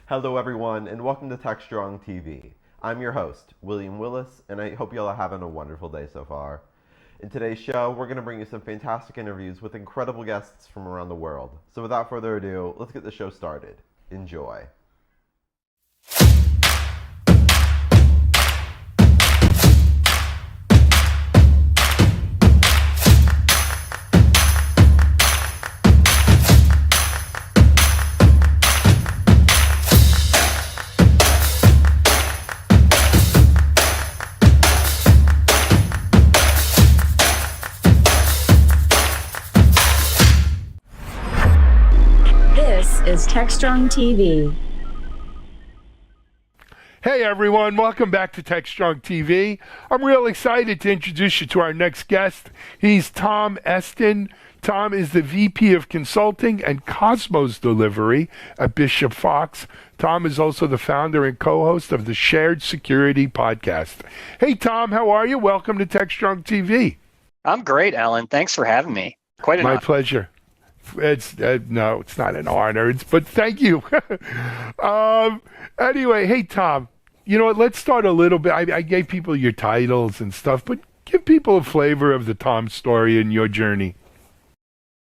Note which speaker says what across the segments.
Speaker 1: Hello, everyone, and welcome to Techstrong TV. I'm your host, William Willis, and I hope you all are having a wonderful day so far. In today's show, we're going to bring you some fantastic interviews with incredible guests from around the world. So without further ado, let's get the show started. Enjoy.
Speaker 2: This is Techstrong TV.
Speaker 3: Hey everyone, welcome back to Techstrong TV. I'm real excited to introduce you to our next guest. He's Tom Eston. Tom is the VP of Consulting and Cosmos Delivery at Bishop Fox. Tom is also the founder and co-host of the Shared Security podcast. Hey Tom, how are you? Welcome to Techstrong TV.
Speaker 4: I'm great, Alan. Thanks for having me. Quite an honor.
Speaker 3: My pleasure. It's no, it's not an honor. But thank you. Anyway, hey Tom, you know what? Let's start a little bit. I gave people your titles and stuff, but give people a flavor of the Tom story and your journey.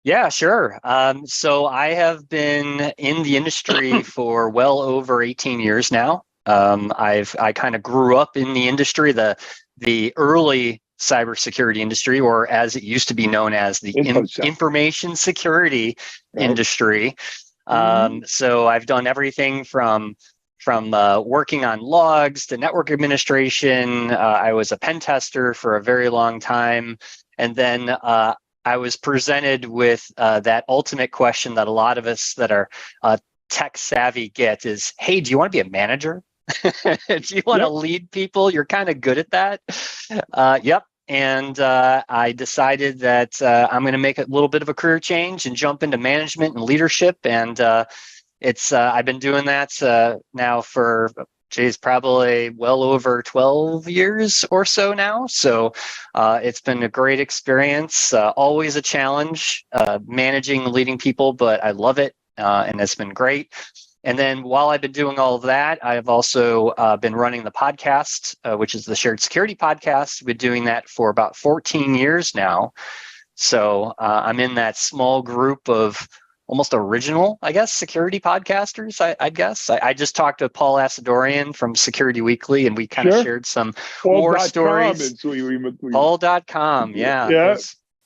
Speaker 4: Yeah, sure. So I have been in the industry for well over 18 years now. I kind of grew up in the industry, the early cybersecurity industry, or as it used to be known as the information security industry. So I've done everything from working on logs to network administration. I was a pen tester for a very long time. And then I was presented with that ultimate question that a lot of us that are tech savvy get is, hey, do you want to be a manager? Do you want to lead people? You're kind of good at that. Yep. And I decided that I'm going to make a little bit of a career change and jump into management and leadership. And I've been doing that now for, probably well over 12 years or so now. So it's been a great experience, always a challenge, managing and leading people, but I love it. And it's been great. And then while I've been doing all of that, I've also been running the podcast, which is the Shared Security podcast. We've been doing that for about 14 years now. So I'm in that small group of almost original, I guess, security podcasters, I guess. I just talked to Paul Asadorian from Security Weekly, and we kind of shared some war stories. Paul.com, yeah.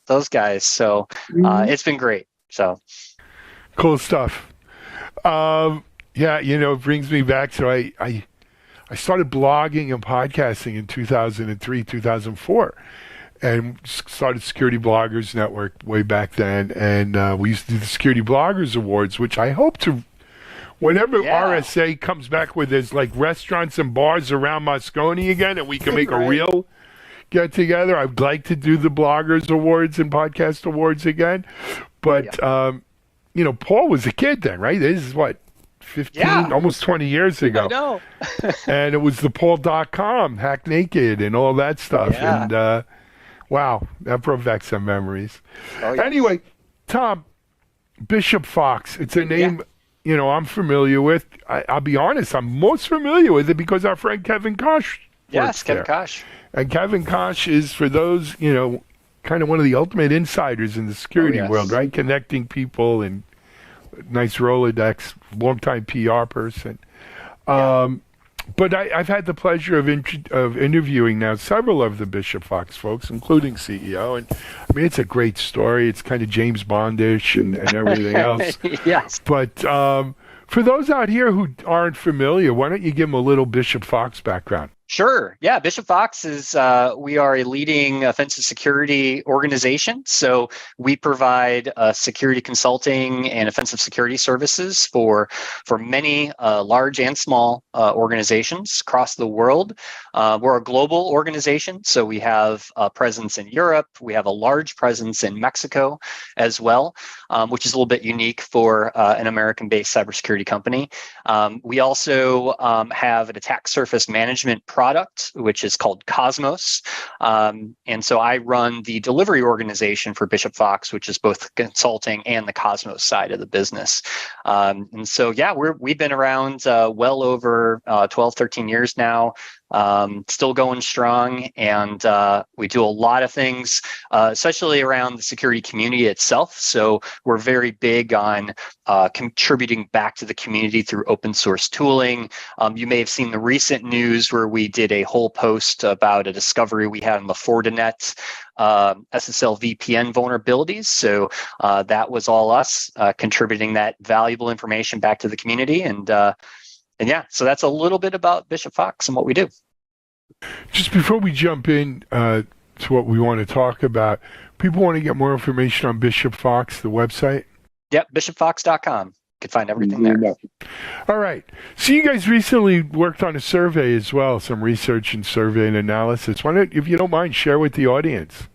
Speaker 4: Those guys. So it's been great. So
Speaker 3: cool stuff. Yeah, it brings me back. So I started blogging and podcasting in 2003, 2004, and started Security Bloggers Network way back then. And we used to do the Security Bloggers Awards, which I hope to, whenever RSA comes back with his like restaurants and bars around Moscone again, and we can make a real get together, I'd like to do the Bloggers Awards and Podcast Awards again. But Paul was a kid then, right? This is what, 15, almost 20 years ago.
Speaker 4: I know.
Speaker 3: And it was the Paul.com, Hack Naked, and all that stuff.
Speaker 4: Yeah.
Speaker 3: And wow, that brought back some memories.
Speaker 4: Oh, yes.
Speaker 3: Anyway, Tom, Bishop Fox, it's a name I'm familiar with. I'll be honest, I'm most familiar with it because our friend Kevin Kosh works
Speaker 4: Kevin
Speaker 3: there.
Speaker 4: Kosh.
Speaker 3: And Kevin Kosh is, for those, kind of one of the ultimate insiders in the security world, right? Connecting people and nice Rolodex, longtime PR person. But I've had the pleasure of interviewing now several of the Bishop Fox folks, including CEO. And I mean, it's a great story. It's kind of James Bondish and everything else.
Speaker 4: Yes.
Speaker 3: But for those out here who aren't familiar, why don't you give them a little Bishop Fox background?
Speaker 4: Sure. Yeah. Bishop Fox is, we are a leading offensive security organization. So we provide security consulting and offensive security services for many large and small organizations across the world. We're a global organization. So we have a presence in Europe. We have a large presence in Mexico as well, which is a little bit unique for an American-based cybersecurity company. We also have an attack surface management product, which is called Cosmos. And so I run the delivery organization for Bishop Fox, which is both consulting and the Cosmos side of the business. And so, yeah, we've been around well over 12, 13 years now. Still going strong, and we do a lot of things, especially around the security community itself. So we're very big on contributing back to the community through open source tooling. You may have seen the recent news where we did a whole post about a discovery we had on the Fortinet SSL VPN vulnerabilities. So that was all us contributing that valuable information back to the community. And yeah, so that's a little bit about Bishop Fox and what we do.
Speaker 3: Just before we jump in to what we want to talk about, people want to get more information on Bishop Fox, the website?
Speaker 4: Yep, bishopfox.com. You can find everything there.
Speaker 3: All right. So you guys recently worked on a survey as well, some research and survey and analysis. Why don't, if you don't mind, share with the audience?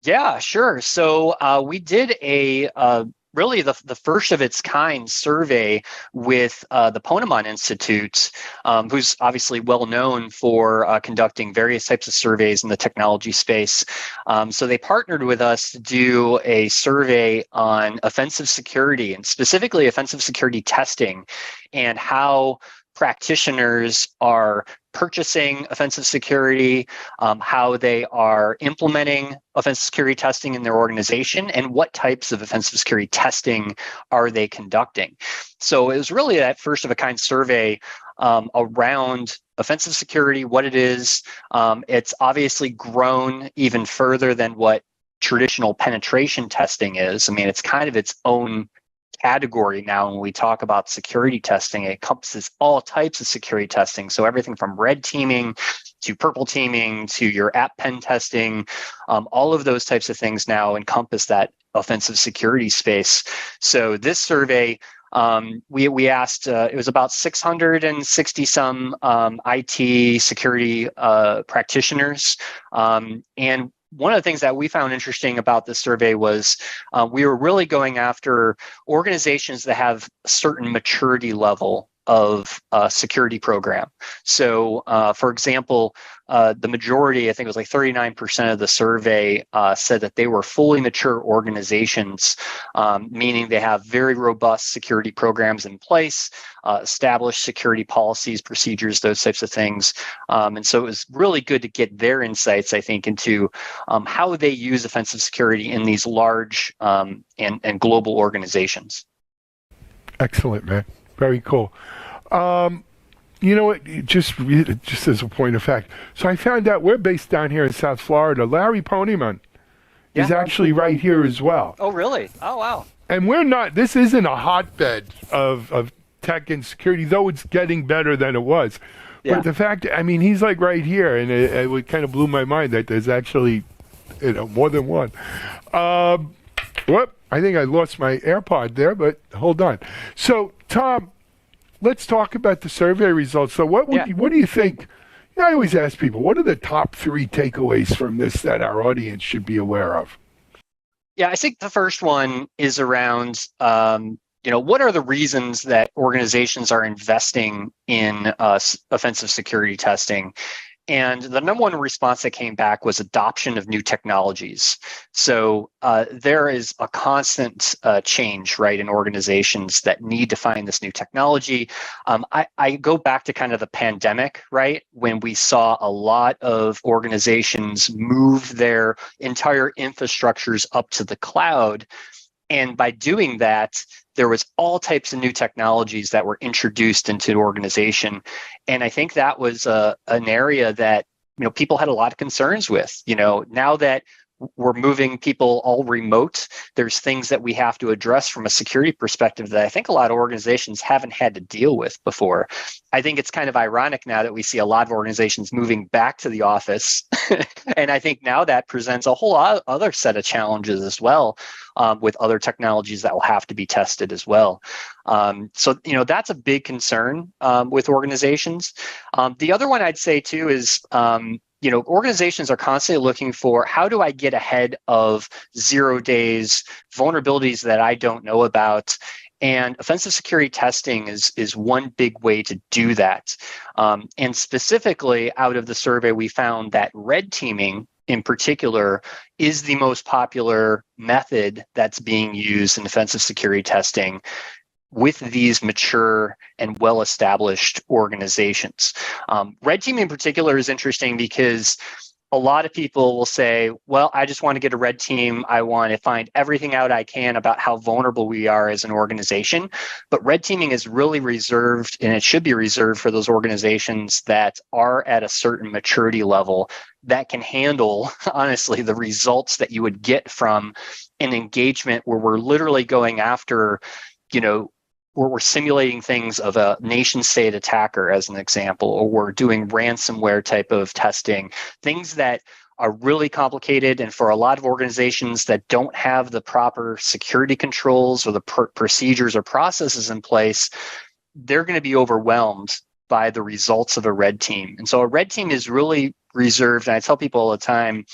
Speaker 3: Yeah,
Speaker 4: sure. So we did a really the first of its kind survey with the Ponemon Institute, who's obviously well known for conducting various types of surveys in the technology space. So they partnered with us to do a survey on offensive security, and specifically offensive security testing, and how practitioners are purchasing offensive security, how they are implementing offensive security testing in their organization, and what types of offensive security testing are they conducting. So it was really that first of a kind survey around offensive security, what it is. It's obviously grown even further than what traditional penetration testing is. I mean, it's kind of its own category now. When we talk about security testing, it encompasses all types of security testing. So everything from red teaming to purple teaming to your app pen testing, all of those types of things now encompass that offensive security space. So this survey, we asked, it was about 660 some IT security practitioners, and one of the things that we found interesting about this survey was we were really going after organizations that have a certain maturity level of security program. So, for example, the majority, I think it was like 39% of the survey said that they were fully mature organizations, meaning they have very robust security programs in place, established security policies, procedures, those types of things. And so it was really good to get their insights, I think, into how they use offensive security in these large and global organizations.
Speaker 3: Excellent, man. Very cool. You know what? Just as a point of fact, so I found out we're based down here in South Florida. Larry Ponemon is actually right here as well.
Speaker 4: Oh, really? Oh, wow.
Speaker 3: And we're not. This isn't a hotbed of tech and security, though it's getting better than it was. Yeah. But the fact, I mean, he's like right here, and it kind of blew my mind that there's actually, more than one. Whoop! I think I lost my AirPod there, but hold on. So, Tom, let's talk about the survey results. So what do you think? I always ask people, what are the top 3 takeaways from this that our audience should be aware of?
Speaker 4: Yeah, I think the first one is around, what are the reasons that organizations are investing in offensive security testing? And the number one response that came back was adoption of new technologies. So there is a constant change, right, in organizations that need to find this new technology. I go back to kind of the pandemic, right, when we saw a lot of organizations move their entire infrastructures up to the cloud. And by doing that, there was all types of new technologies that were introduced into the organization. And I think that was an area that, people had a lot of concerns with. Now that we're moving people all remote, there's things that we have to address from a security perspective that I think a lot of organizations haven't had to deal with before. I think it's kind of ironic now that we see a lot of organizations moving back to the office. And I think now that presents a whole other set of challenges as well, with other technologies that will have to be tested as well. So that's a big concern with organizations. The other one I'd say too is, organizations are constantly looking for, how do I get ahead of 0 days, vulnerabilities that I don't know about? And offensive security testing is one big way to do that. And specifically, out of the survey, we found that red teaming in particular is the most popular method that's being used in offensive security testing with these mature and well-established organizations. Red teaming in particular is interesting because a lot of people will say, well, I just want to get a red team. I want to find everything out I can about how vulnerable we are as an organization. But red teaming is really reserved, and it should be reserved for those organizations that are at a certain maturity level that can handle, honestly, the results that you would get from an engagement where we're literally going after, where we're simulating things of a nation state attacker, as an example, or we're doing ransomware type of testing, things that are really complicated. And for a lot of organizations that don't have the proper security controls or the procedures or processes in place, they're going to be overwhelmed by the results of a red team. And so a red team is really reserved. And I tell people all the time,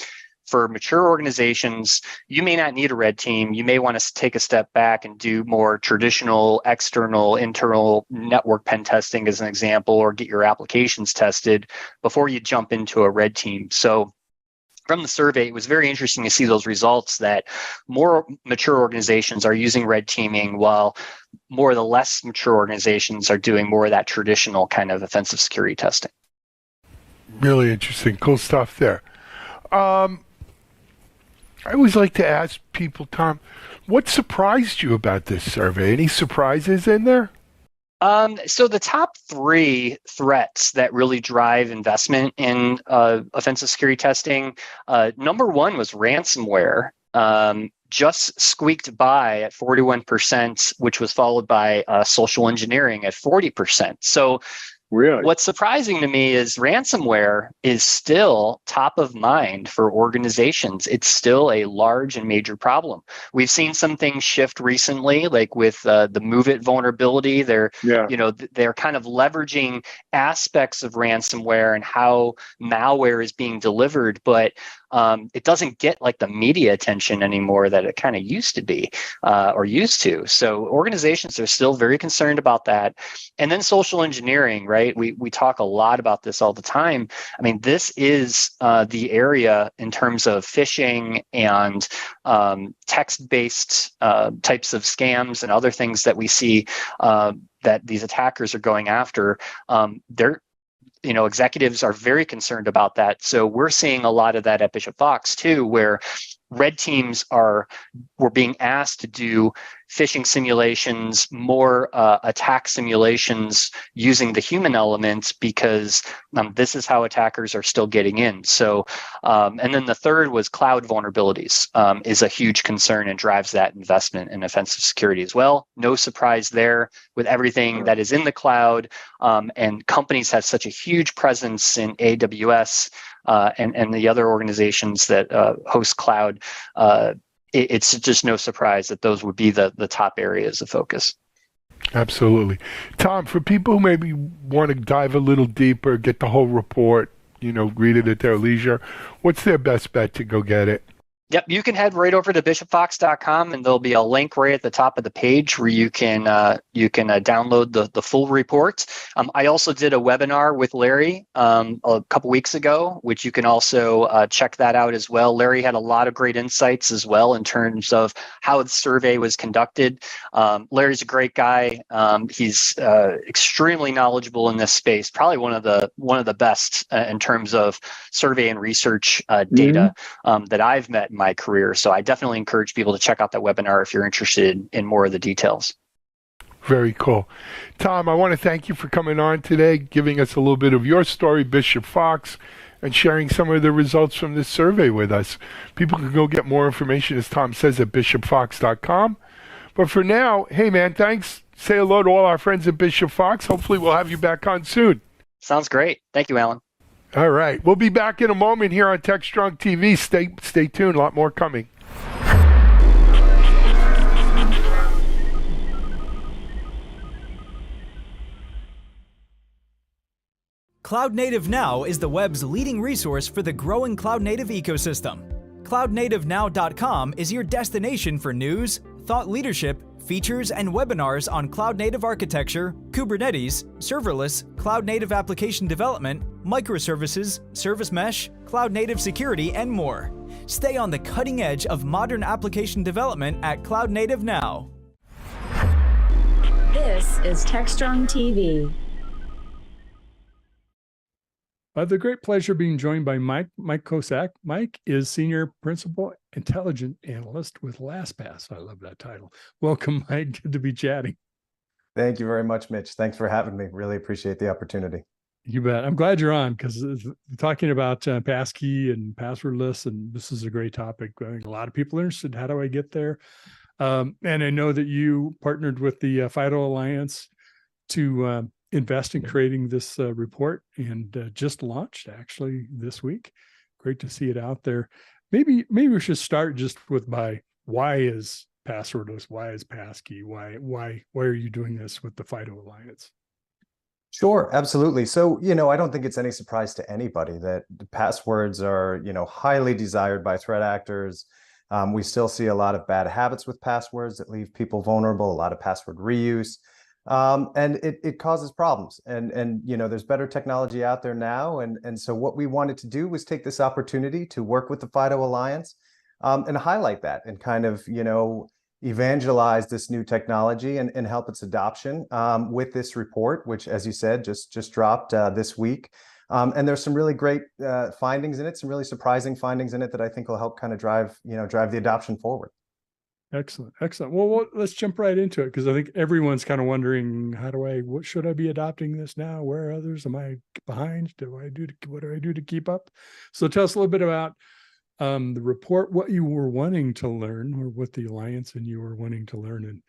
Speaker 4: for mature organizations, you may not need a red team. You may want to take a step back and do more traditional, external, internal network pen testing, as an example, or get your applications tested before you jump into a red team. So from the survey, it was very interesting to see those results that more mature organizations are using red teaming, while more of the less mature organizations are doing more of that traditional kind of offensive security testing.
Speaker 3: Really interesting. Cool stuff there. I always like to ask people, Tom, what surprised you about this survey? Any surprises in there?
Speaker 4: So the top 3 threats that really drive investment in offensive security testing, number 1 was ransomware. Just squeaked by at 41%, which was followed by social engineering at 40%. So really, what's surprising to me is ransomware is still top of mind for organizations. It's still a large and major problem. We've seen some things shift recently, like with the MoveIt vulnerability. They're kind of leveraging aspects of ransomware and how malware is being delivered, but it doesn't get like the media attention anymore that it kind of used to be or used to. So organizations are still very concerned about that. And then social engineering, right? We talk a lot about this all the time. I mean, this is the area in terms of phishing and text-based types of scams and other things that we see that these attackers are going after. Executives are very concerned about that. So we're seeing a lot of that at Bishop Fox too, where red teams were being asked to do phishing simulations, more attack simulations using the human element, because this is how attackers are still getting in. So, and then the third was cloud vulnerabilities is a huge concern and drives that investment in offensive security as well. No surprise there with everything that is in the cloud, and companies have such a huge presence in AWS and the other organizations that host cloud. It's just no surprise that those would be the top areas of focus.
Speaker 3: Absolutely. Tom, for people who maybe want to dive a little deeper, get the whole report, read it at their leisure, what's their best bet to go get it?
Speaker 4: Yep, you can head right over to bishopfox.com, and there'll be a link right at the top of the page where you can download the full report. I also did a webinar with Larry a couple weeks ago, which you can also check that out as well. Larry had a lot of great insights as well in terms of how the survey was conducted. Larry's a great guy. He's extremely knowledgeable in this space, probably one of the best in terms of survey and research data that I've met in my career. So I definitely encourage people to check out that webinar if you're interested in more of the details.
Speaker 3: Very cool. Tom, I want to thank you for coming on today, giving us a little bit of your story, Bishop Fox, and sharing some of the results from this survey with us. People can go get more information, as Tom says, at bishopfox.com. But for now, hey man, thanks. Say hello to all our friends at Bishop Fox. Hopefully we'll have you back on soon.
Speaker 4: Sounds great. Thank you, Alan.
Speaker 3: All right. We'll be back in a moment here on Techstrong TV. Stay tuned. A lot more coming.
Speaker 5: Cloud Native Now is the web's leading resource for the growing cloud native ecosystem. CloudNativeNow.com is your destination for news, thought leadership, features and webinars on cloud-native architecture, Kubernetes, serverless, cloud-native application development, microservices, service mesh, cloud-native security, and more. Stay on the cutting edge of modern application development at Cloud Native Now.
Speaker 2: This is Techstrong TV.
Speaker 6: I have the great pleasure of being joined by Mike Kosak. Mike is Senior Principal Intelligence Analyst with LastPass. I love that title. Welcome, Mike. Good to be chatting.
Speaker 7: Thank you very much, Mitch. Thanks for having me. Really appreciate the opportunity.
Speaker 6: You bet. I'm glad you're on because talking about passkey and passwordless, and this is a great topic. I think a lot of people are interested. How do I get there? And I know that you partnered with the FIDO Alliance to invest in creating this report and just launched actually this week. Great to see it out there. Maybe we should start just with why is passwordless? Why is passkey? Why are you doing this with the FIDO Alliance?
Speaker 7: Sure, absolutely. So, I don't think it's any surprise to anybody that the passwords are, highly desired by threat actors. We still see a lot of bad habits with passwords that leave people vulnerable, a lot of password reuse. And it causes problems. And there's better technology out there now. And so what we wanted to do was take this opportunity to work with the FIDO Alliance and highlight that and kind of, evangelize this new technology and help its adoption with this report, which, as you said, just dropped this week. And there's some really great findings in it, some really surprising findings in it that I think will help kind of drive the adoption forward.
Speaker 6: Excellent. Well, let's jump right into it because I think everyone's kind of wondering, what should I be adopting this now? Where are others? Am I behind? What do I do to keep up? So tell us a little bit about the report, what you were wanting to learn, or what the Alliance and you were wanting to learn, and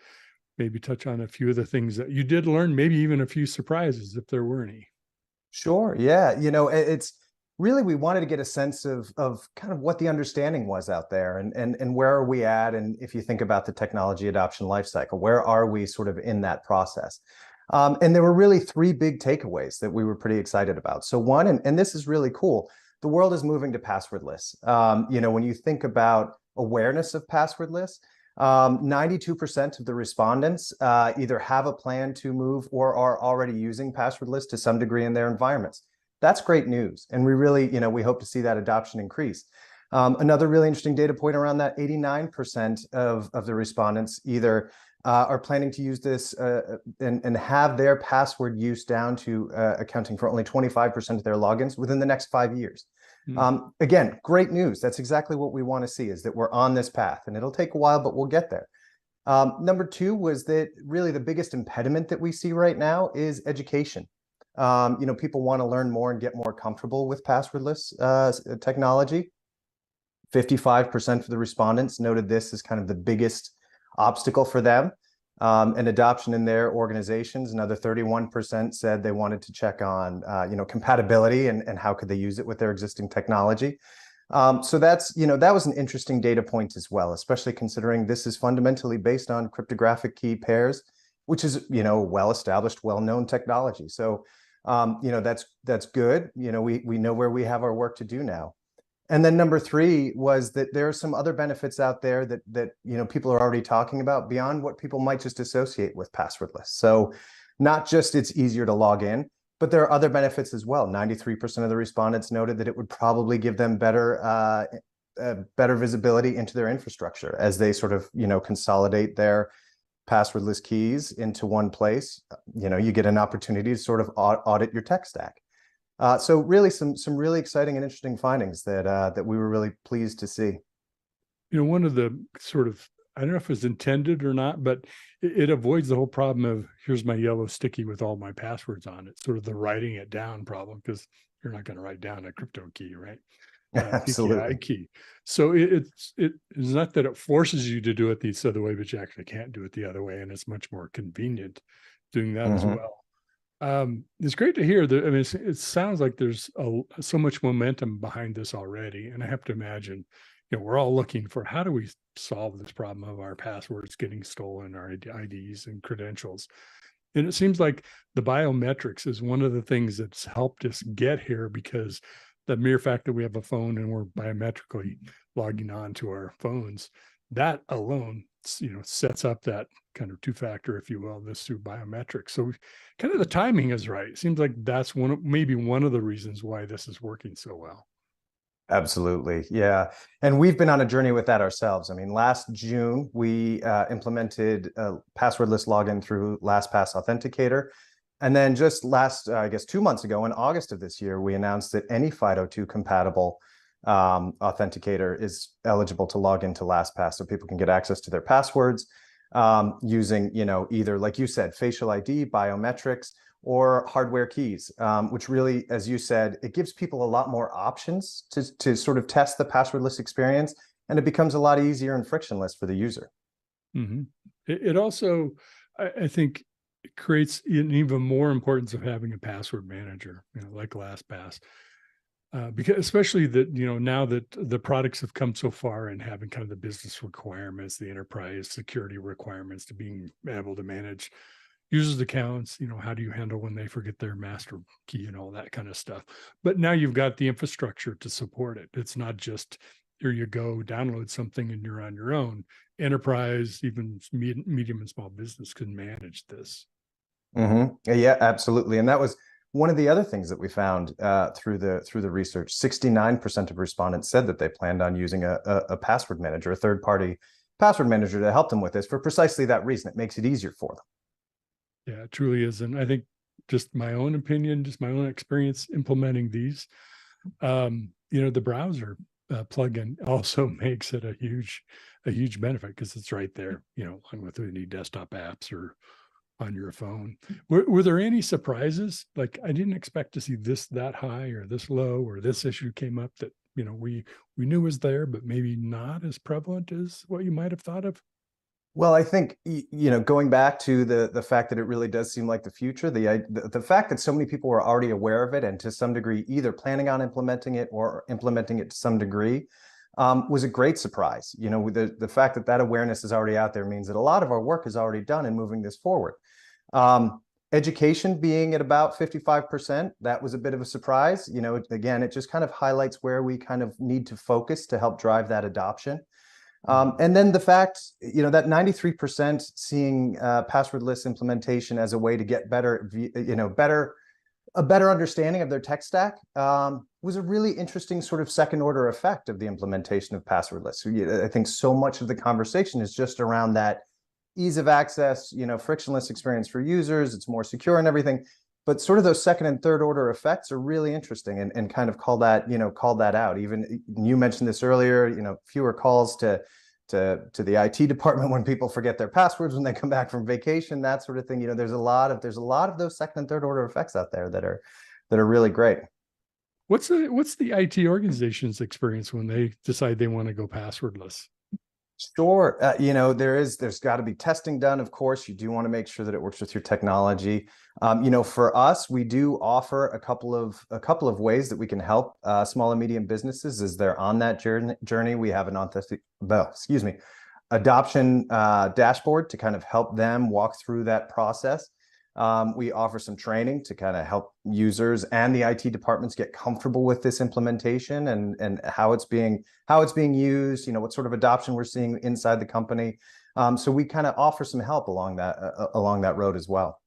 Speaker 6: maybe touch on a few of the things that you did learn, maybe even a few surprises if there were any.
Speaker 7: Sure. Yeah. It's really, we wanted to get a sense of kind of what the understanding was out there and where are we at? And if you think about the technology adoption lifecycle, where are we sort of in that process? And there were really three big takeaways that we were pretty excited about. So one, and this is really cool, the world is moving to passwordless. When you think about awareness of passwordless, 92% of the respondents either have a plan to move or are already using passwordless to some degree in their environments. That's great news. And we really, we hope to see that adoption increase. Another really interesting data point around that, 89% of the respondents either are planning to use this and have their password use down to accounting for only 25% of their logins within the next 5 years. Again, great news. That's exactly what we want to see, is that we're on this path, and it'll take a while, but we'll get there. Number two was that really the biggest impediment that we see right now is education. People want to learn more and get more comfortable with passwordless technology. 55% of the respondents noted this as kind of the biggest obstacle for them and adoption in their organizations. Another 31% said they wanted to check on compatibility and how could they use it with their existing technology. So that's, that was an interesting data point as well, especially considering this is fundamentally based on cryptographic key pairs, which is, well-established, well-known technology. So, that's good. We know where we have our work to do now. And then number three was that there are some other benefits out there that people are already talking about beyond what people might just associate with passwordless. So not just it's easier to log in, but there are other benefits as well. 93% of the respondents noted that it would probably give them better visibility into their infrastructure as they sort of, consolidate their passwordless keys into one place. You get an opportunity to sort of audit your tech stack. So really some really exciting and interesting findings that we were really pleased to see.
Speaker 6: One of the sort of, I don't know if it's intended or not, but it avoids the whole problem of here's my yellow sticky with all my passwords on it, sort of the writing it down problem, because you're not going to write down a crypto key, right?
Speaker 7: Absolutely.
Speaker 6: PKI key. So it's not that it forces you to do it this other way, but you actually can't do it the other way, and it's much more convenient doing that as well. It's great to hear that. I mean, it sounds like there's so much momentum behind this already, and I have to imagine, we're all looking for how do we solve this problem of our passwords getting stolen, our IDs and credentials. And it seems like the biometrics is one of the things that's helped us get here, because the mere fact that we have a phone and we're biometrically logging on to our phones, that alone sets up that kind of two-factor, if you will, this through biometrics. So kind of the timing is right. It seems like that's maybe one of the reasons why this is working so well.
Speaker 7: Absolutely. Yeah. And we've been on a journey with that ourselves. I mean, last June, we implemented a passwordless login through LastPass Authenticator. And then just last, 2 months ago, in August of this year, we announced that any FIDO2 compatible authenticator is eligible to log into LastPass, so people can get access to their passwords using, either, like you said, facial ID, biometrics, or hardware keys, which really, as you said, it gives people a lot more options to sort of test the passwordless experience, and it becomes a lot easier and frictionless for the user.
Speaker 6: Mm-hmm. It also, I think, creates an even more importance of having a password manager, like LastPass. Because especially that, now that the products have come so far and having kind of the business requirements, the enterprise security requirements to being able to manage users' accounts, how do you handle when they forget their master key and all that kind of stuff. But now you've got the infrastructure to support it. It's not just, here you go, download something and you're on your own. Enterprise, even medium and small business can manage this.
Speaker 7: Mm-hmm. Yeah, absolutely. And that was one of the other things that we found through the research. 69% of respondents said that they planned on using a password manager, a third-party password manager, to help them with this for precisely that reason. It makes it easier for them.
Speaker 6: Yeah, it truly is. And I think, just my own opinion, just my own experience implementing these, the browser plugin also makes it a huge benefit, because it's right there, on with any desktop apps or on your phone. Were there any surprises? Like, I didn't expect to see this that high or this low, or this issue came up that, we knew was there, but maybe not as prevalent as what you might have thought of?
Speaker 7: Well, I think, going back to the fact that it really does seem like the future, the fact that so many people were already aware of it and to some degree either planning on implementing it or implementing it to some degree was a great surprise. The fact that awareness is already out there means that a lot of our work is already done in moving this forward. Education being at about 55%, that was a bit of a surprise. Again, it just kind of highlights where we kind of need to focus to help drive that adoption. And then the fact, that 93% seeing passwordless implementation as a way to get a better understanding of their tech stack was a really interesting sort of second order effect of the implementation of passwordless. I think so much of the conversation is just around that ease of access, frictionless experience for users. It's more secure and everything. But sort of those second and third order effects are really interesting and kind of call that out. Even you mentioned this earlier, fewer calls to the IT department when people forget their passwords when they come back from vacation, that sort of thing. There's a lot of those second and third order effects out there that are really great.
Speaker 6: What's the IT organization's experience when they decide they want to go passwordless?
Speaker 7: Sure. There's got to be testing done. Of course, you do want to make sure that it works with your technology. For us, we do offer a couple of ways that we can help small and medium businesses as they're on that journey. We have an adoption dashboard to kind of help them walk through that process. We offer some training to kind of help users and the IT departments get comfortable with this implementation and how it's being used, what sort of adoption we're seeing inside the company. So we kind of offer some help along that road as well.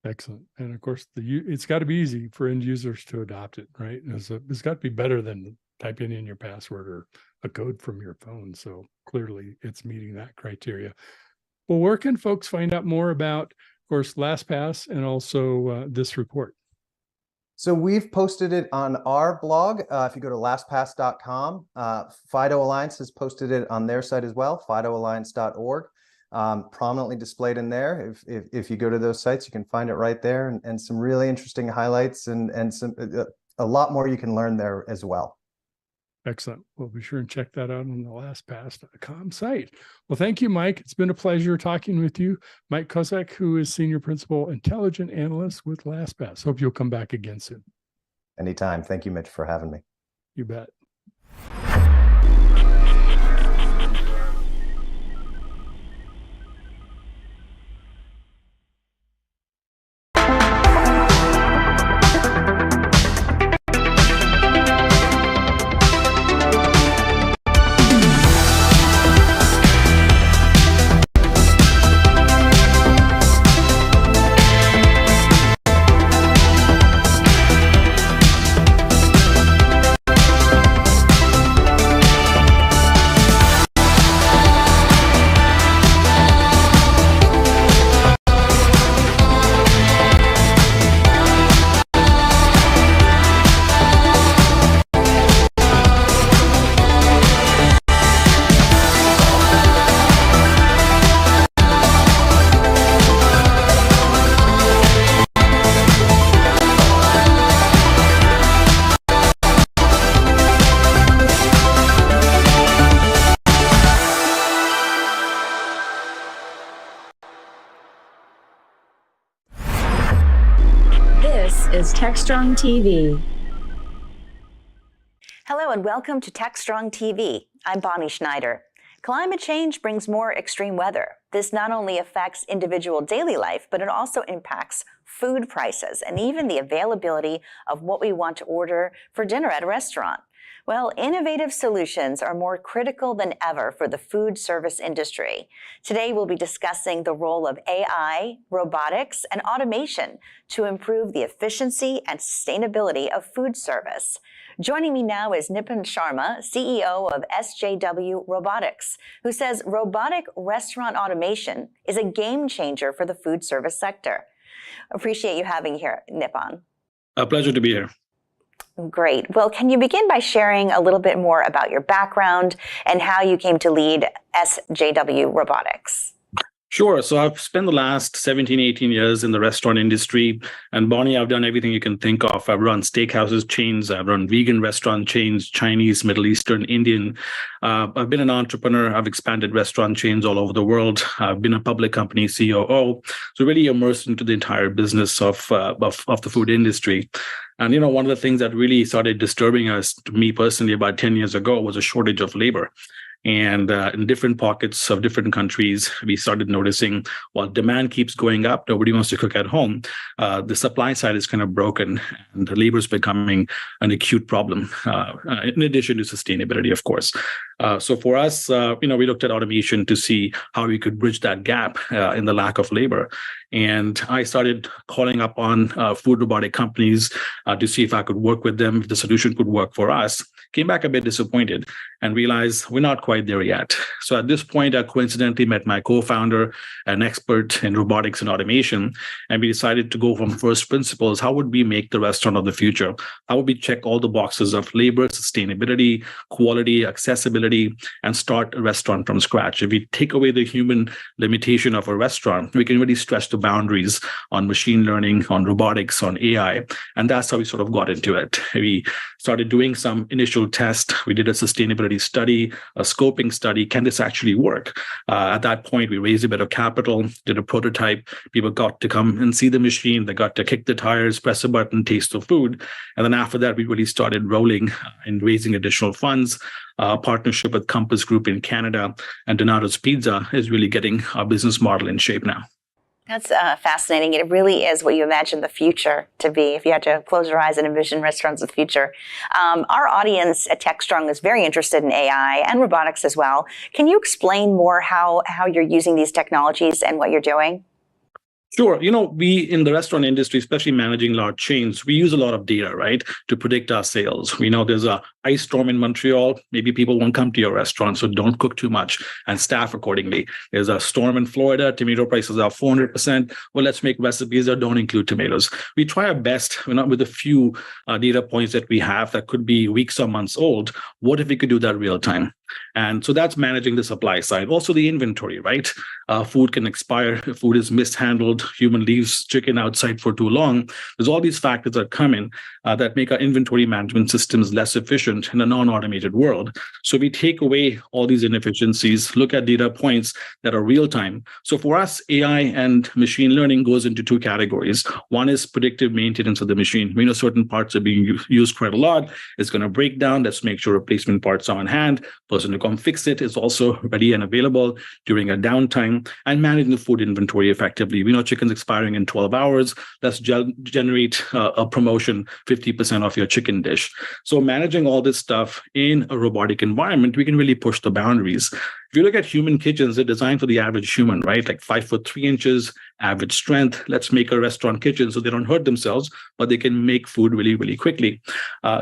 Speaker 6: Excellent. And of course, it's got to be easy for end users to adopt it, right? It's got to be better than typing in your password or a code from your phone. So clearly it's meeting that criteria. Well, where can folks find out more about, of course, LastPass and also this report?
Speaker 7: So we've posted it on our blog. If you go to lastpass.com, FIDO Alliance has posted it on their site as well, fidoalliance.org. Prominently displayed in there. If you go to those sites, you can find it right there, and some really interesting highlights and some a lot more you can learn there as well.
Speaker 6: Excellent. Well, be sure and check that out on the LastPass.com site. Well, thank you, Mike. It's been a pleasure talking with you. Mike Kozak, who is Senior Principal Intelligent Analyst with LastPass. Hope you'll come back again soon.
Speaker 7: Anytime. Thank you, Mitch, for having me.
Speaker 6: You bet.
Speaker 2: Techstrong TV.
Speaker 8: Hello and welcome to Techstrong TV. I'm Bonnie Schneider. Climate change brings more extreme weather. This not only affects individual daily life, but it also impacts food prices and even the availability of what we want to order for dinner at a restaurant. Well, innovative solutions are more critical than ever for the food service industry. Today, we'll be discussing the role of AI, robotics, and automation to improve the efficiency and sustainability of food service. Joining me now is Nipun Sharma, CEO of SJW Robotics, who says robotic restaurant automation is a game changer for the food service sector. Appreciate you having here, Nipun.
Speaker 9: A pleasure to be here.
Speaker 8: Great. Well, can you begin by sharing a little bit more about your background and how you came to lead SJW Robotics?
Speaker 9: Sure. So I've spent the last 17, 18 years in the restaurant industry. And Bonnie, I've done everything you can think of. I've run steakhouses chains. I've run vegan restaurant chains, Chinese, Middle Eastern, Indian. I've been an entrepreneur. I've expanded restaurant chains all over the world. I've been a public company COO. So really immersed into the entire business of the food industry. And, one of the things that really started disturbing us, to me personally, about 10 years ago was a shortage of labor. And in different pockets of different countries, we started noticing while demand keeps going up, nobody wants to cook at home. The supply side is kind of broken, and the labor is becoming an acute problem, in addition to sustainability, of course. So for us, we looked at automation to see how we could bridge that gap in the lack of labor. And I started calling up on food robotic companies to see if I could work with them, if the solution could work for us. Came back a bit disappointed and realized we're not quite there yet. So at this point, I coincidentally met my co-founder, an expert in robotics and automation, and we decided to go from first principles. How would we make the restaurant of the future? How would we check all the boxes of labor, sustainability, quality, accessibility, and start a restaurant from scratch? If we take away the human limitation of a restaurant, we can really stretch the boundaries on machine learning, on robotics, on AI. And that's how we sort of got into it. We started doing some initial tests. We did a sustainability study, a scoping study. Can this actually work? At that point, we raised a bit of capital, did a prototype. People got to come and see the machine. They got to kick the tires, press a button, taste the food. And then after that, we really started rolling and raising additional funds. Partnership with Compass Group in Canada and Donato's Pizza is really getting our business model in shape now.
Speaker 8: That's fascinating. It really is what you imagine the future to be if you had to close your eyes and envision restaurants of the future. Our audience at Techstrong is very interested in AI and robotics as well. Can you explain more how you're using these technologies and what you're doing?
Speaker 9: Sure. We in the restaurant industry, especially managing large chains, we use a lot of data, right, to predict our sales. We know there's a ice storm in Montreal. Maybe people won't come to your restaurant, so don't cook too much and staff accordingly. There's a storm in Florida. Tomato prices are 400%. Well, let's make recipes that don't include tomatoes. We try our best, with a few data points that we have that could be weeks or months old. What if we could do that real time? And so that's managing the supply side. Also the inventory, right? Food can expire if food is mishandled, human leaves chicken outside for too long. There's all these factors that come in that make our inventory management systems less efficient in a non-automated world. So we take away all these inefficiencies, look at data points that are real time. So for us, AI and machine learning goes into two categories. One is predictive maintenance of the machine. We know certain parts are being used quite a lot. It's going to break down. Let's make sure replacement parts are on hand. Person to come fix it is also ready and available during a downtime, and managing the food inventory effectively. We know chicken's expiring in 12 hours. Let's generate a promotion, 50% off your chicken dish. So managing all this stuff in a robotic environment, we can really push the boundaries. If you look at human kitchens, they're designed for the average human, right? Like 5'3", average strength. Let's make a restaurant kitchen so they don't hurt themselves, but they can make food really, really quickly.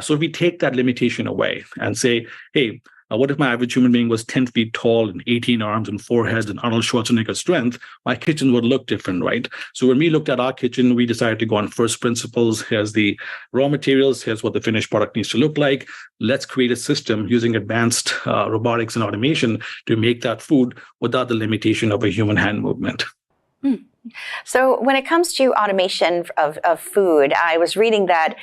Speaker 9: So if we take that limitation away and say, hey, what if my average human being was 10 feet tall and 18 arms and 4 heads and Arnold Schwarzenegger strength? My kitchen would look different, right? So when we looked at our kitchen, we decided to go on first principles. Here's the raw materials. Here's what the finished product needs to look like. Let's create a system using advanced robotics and automation to make that food without the limitation of a human hand movement.
Speaker 8: So when it comes to automation of food, I was reading that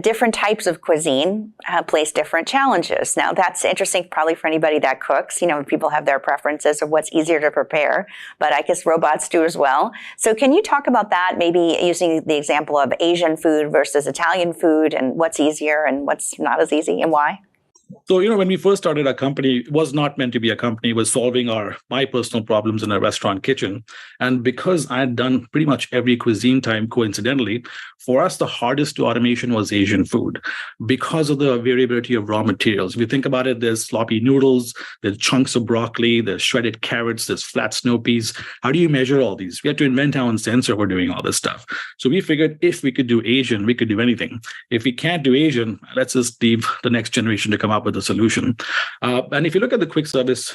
Speaker 8: different types of cuisine place different challenges. Now that's interesting probably for anybody that cooks. People have their preferences of what's easier to prepare, but I guess robots do as well. So can you talk about that, maybe using the example of Asian food versus Italian food and what's easier and what's not as easy and why?
Speaker 9: So, when we first started our company, it was not meant to be a company. It was solving my personal problems in a restaurant kitchen. And because I had done pretty much every cuisine time, coincidentally, for us, the hardest to automation was Asian food because of the variability of raw materials. If you think about it, there's sloppy noodles, there's chunks of broccoli, there's shredded carrots, there's flat snow peas. How do you measure all these? We had to invent our own sensor for doing all this stuff. So we figured if we could do Asian, we could do anything. If we can't do Asian, let's just leave the next generation to come up with a solution. And if you look at the quick service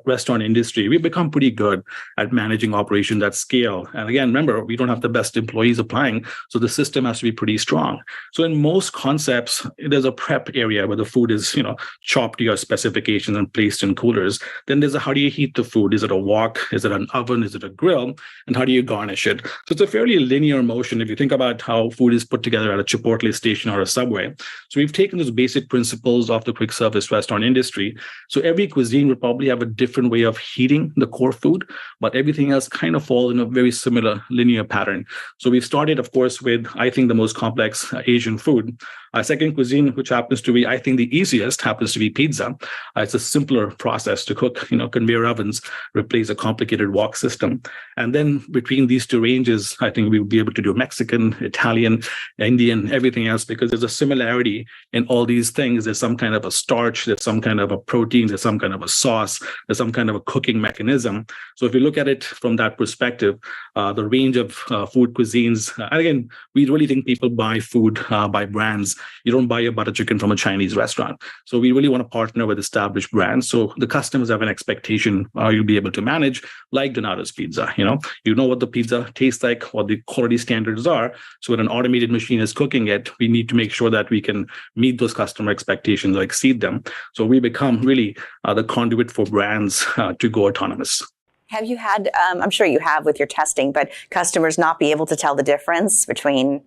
Speaker 9: restaurant industry, we've become pretty good at managing operations at scale. And again, remember, we don't have the best employees applying, so the system has to be pretty strong. So in most concepts, there's a prep area where the food is, chopped to your specifications and placed in coolers. Then there's how do you heat the food? Is it a wok? Is it an oven? Is it a grill? And how do you garnish it? So it's a fairly linear motion if you think about how food is put together at a Chipotle station or a Subway. So we've taken those basic principles of the quick service restaurant industry. So every cuisine would probably have a different way of heating the core food, but everything else kind of falls in a very similar linear pattern. So we've started, of course, with, I think, the most complex Asian food. Our second cuisine, which happens to be, I think, the easiest, happens to be pizza. It's a simpler process to cook. Conveyor ovens replace a complicated wok system. And then between these two ranges, I think we will be able to do Mexican, Italian, Indian, everything else, because there's a similarity in all these things. There's some kind of a starch, there's some kind of a protein, there's some kind of a sauce, there's some kind of a cooking mechanism. So if you look at it from that perspective, the range of food cuisines, and again, we really think people buy food by brands. You don't buy a butter chicken from a Chinese restaurant. So we really want to partner with established brands. So the customers have an expectation you'll be able to manage, like Donato's Pizza. You know what the pizza tastes like, what the quality standards are. So when an automated machine is cooking it, we need to make sure that we can meet those customer expectations or exceed them. So we become really the conduit for brands to go autonomous.
Speaker 8: Have you had, I'm sure you have with your testing, but customers not be able to tell the difference between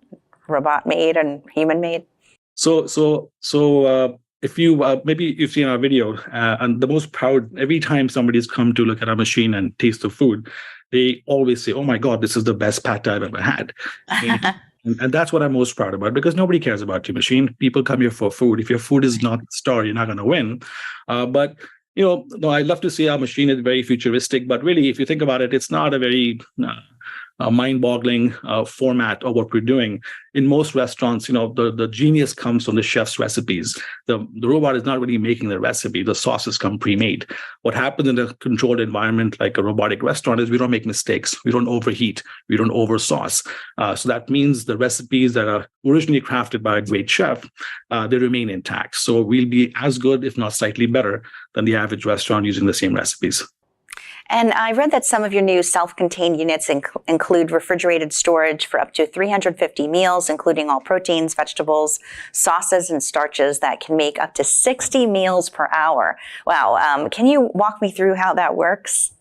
Speaker 8: robot made and human made?
Speaker 9: So if you maybe you've seen our video, and the most proud, every time somebody's come to look at our machine and taste the food, they always say, "Oh my God, this is the best pad I've ever had." And that's what I'm most proud about, because nobody cares about your machine. People come here for food. If your food is not the star, you're not going to win. But no, I love to say our machine is very futuristic, but really, if you think about it, it's not a very mind-boggling format of what we're doing. In most restaurants, the genius comes from the chef's recipes. The robot is not really making the recipe. The sauces come pre-made. What happens in a controlled environment like a robotic restaurant is we don't make mistakes. We don't overheat. We don't over-sauce. So that means the recipes that are originally crafted by a great chef, they remain intact. So we'll be as good, if not slightly better, than the average restaurant using the same recipes.
Speaker 8: And I read that some of your new self-contained units include refrigerated storage for up to 350 meals, including all proteins, vegetables, sauces, and starches that can make up to 60 meals per hour. Wow. Can you walk me through how that works?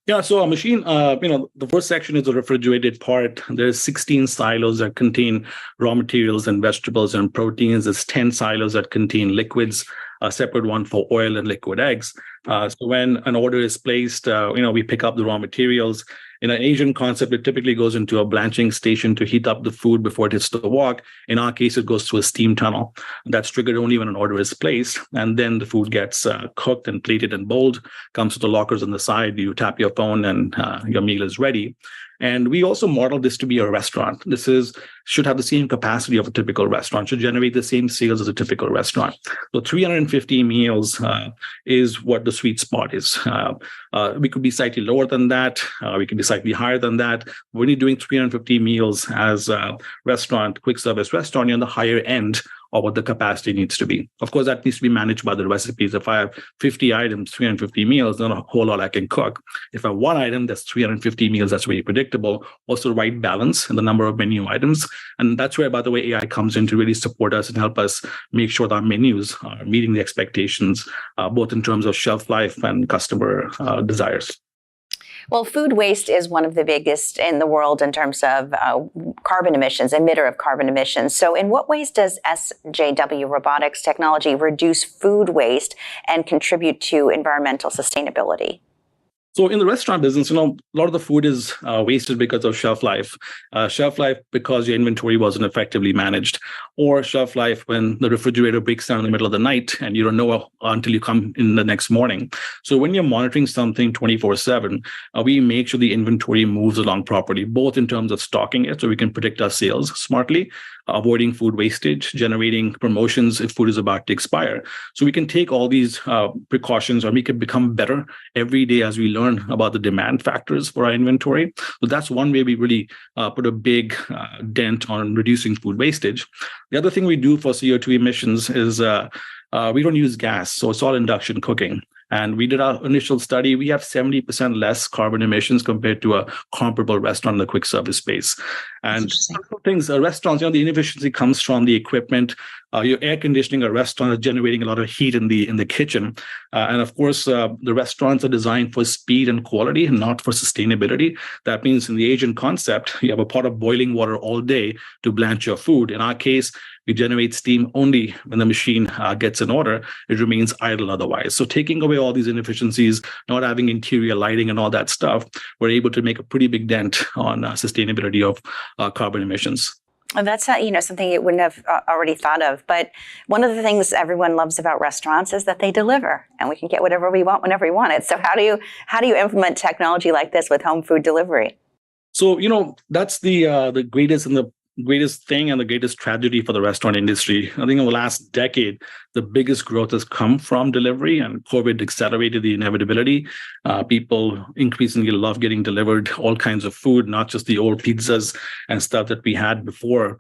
Speaker 9: Yeah, so a machine, the first section is the refrigerated part. There's 16 silos that contain raw materials and vegetables and proteins. There's 10 silos that contain liquids, a separate one for oil and liquid eggs. So when an order is placed, we pick up the raw materials. In an Asian concept, it typically goes into a blanching station to heat up the food before it hits the wok. In our case, it goes through a steam tunnel. That's triggered only when an order is placed. And then the food gets cooked and plated and bowled, comes to the lockers on the side. You tap your phone and your meal is ready. And we also model this to be a restaurant. Should have the same capacity of a typical restaurant, should generate the same sales as a typical restaurant. So 350 meals is what the sweet spot is. We could be slightly lower than that. We could be slightly higher than that. When you're doing 350 meals as a restaurant, quick service restaurant, you're on the higher end of what the capacity needs to be. Of course, that needs to be managed by the recipes. If I have 50 items, 350 meals, not a whole lot I can cook. If I have one item, that's 350 meals, that's very predictable. Also, right balance in the number of menu items. And that's where, by the way, AI comes in to really support us and help us make sure that our menus are meeting the expectations, both in terms of shelf life and customer desires.
Speaker 8: Well, food waste is one of the biggest in the world in terms of carbon emissions, emitter of carbon emissions. So in what ways does SJW robotics technology reduce food waste and contribute to environmental sustainability?
Speaker 9: So in the restaurant business, a lot of the food is wasted because of shelf life. Shelf life because your inventory wasn't effectively managed, or shelf life when the refrigerator breaks down in the middle of the night and you don't know until you come in the next morning. So when you're monitoring something 24/7, we make sure the inventory moves along properly, both in terms of stocking it so we can predict our sales smartly, avoiding food wastage, generating promotions if food is about to expire. So we can take all these precautions, or we can become better every day as we learn about the demand factors for our inventory. So that's one way we really put a big dent on reducing food wastage. The other thing we do for CO2 emissions is we don't use gas, so it's all induction cooking. And we did our initial study. We have 70% less carbon emissions compared to a comparable restaurant in the quick service space. And things, restaurants, the inefficiency comes from the equipment. Your air conditioning a restaurant is generating a lot of heat in the kitchen. And of course, the restaurants are designed for speed and quality, not for sustainability. That means in the Asian concept, you have a pot of boiling water all day to blanch your food. In our case, we generate steam only when the machine gets in order. It remains idle otherwise. So taking away all these inefficiencies, not having interior lighting and all that stuff, we're able to make a pretty big dent on sustainability of carbon emissions.
Speaker 8: And that's not, something you wouldn't have already thought of. But one of the things everyone loves about restaurants is that they deliver, and we can get whatever we want whenever we want it. So how do you implement technology like this with home food delivery?
Speaker 9: So that's the greatest thing and the greatest tragedy for the restaurant industry. I think in the last decade, the biggest growth has come from delivery, and COVID accelerated the inevitability. People increasingly love getting delivered all kinds of food, not just the old pizzas and stuff that we had before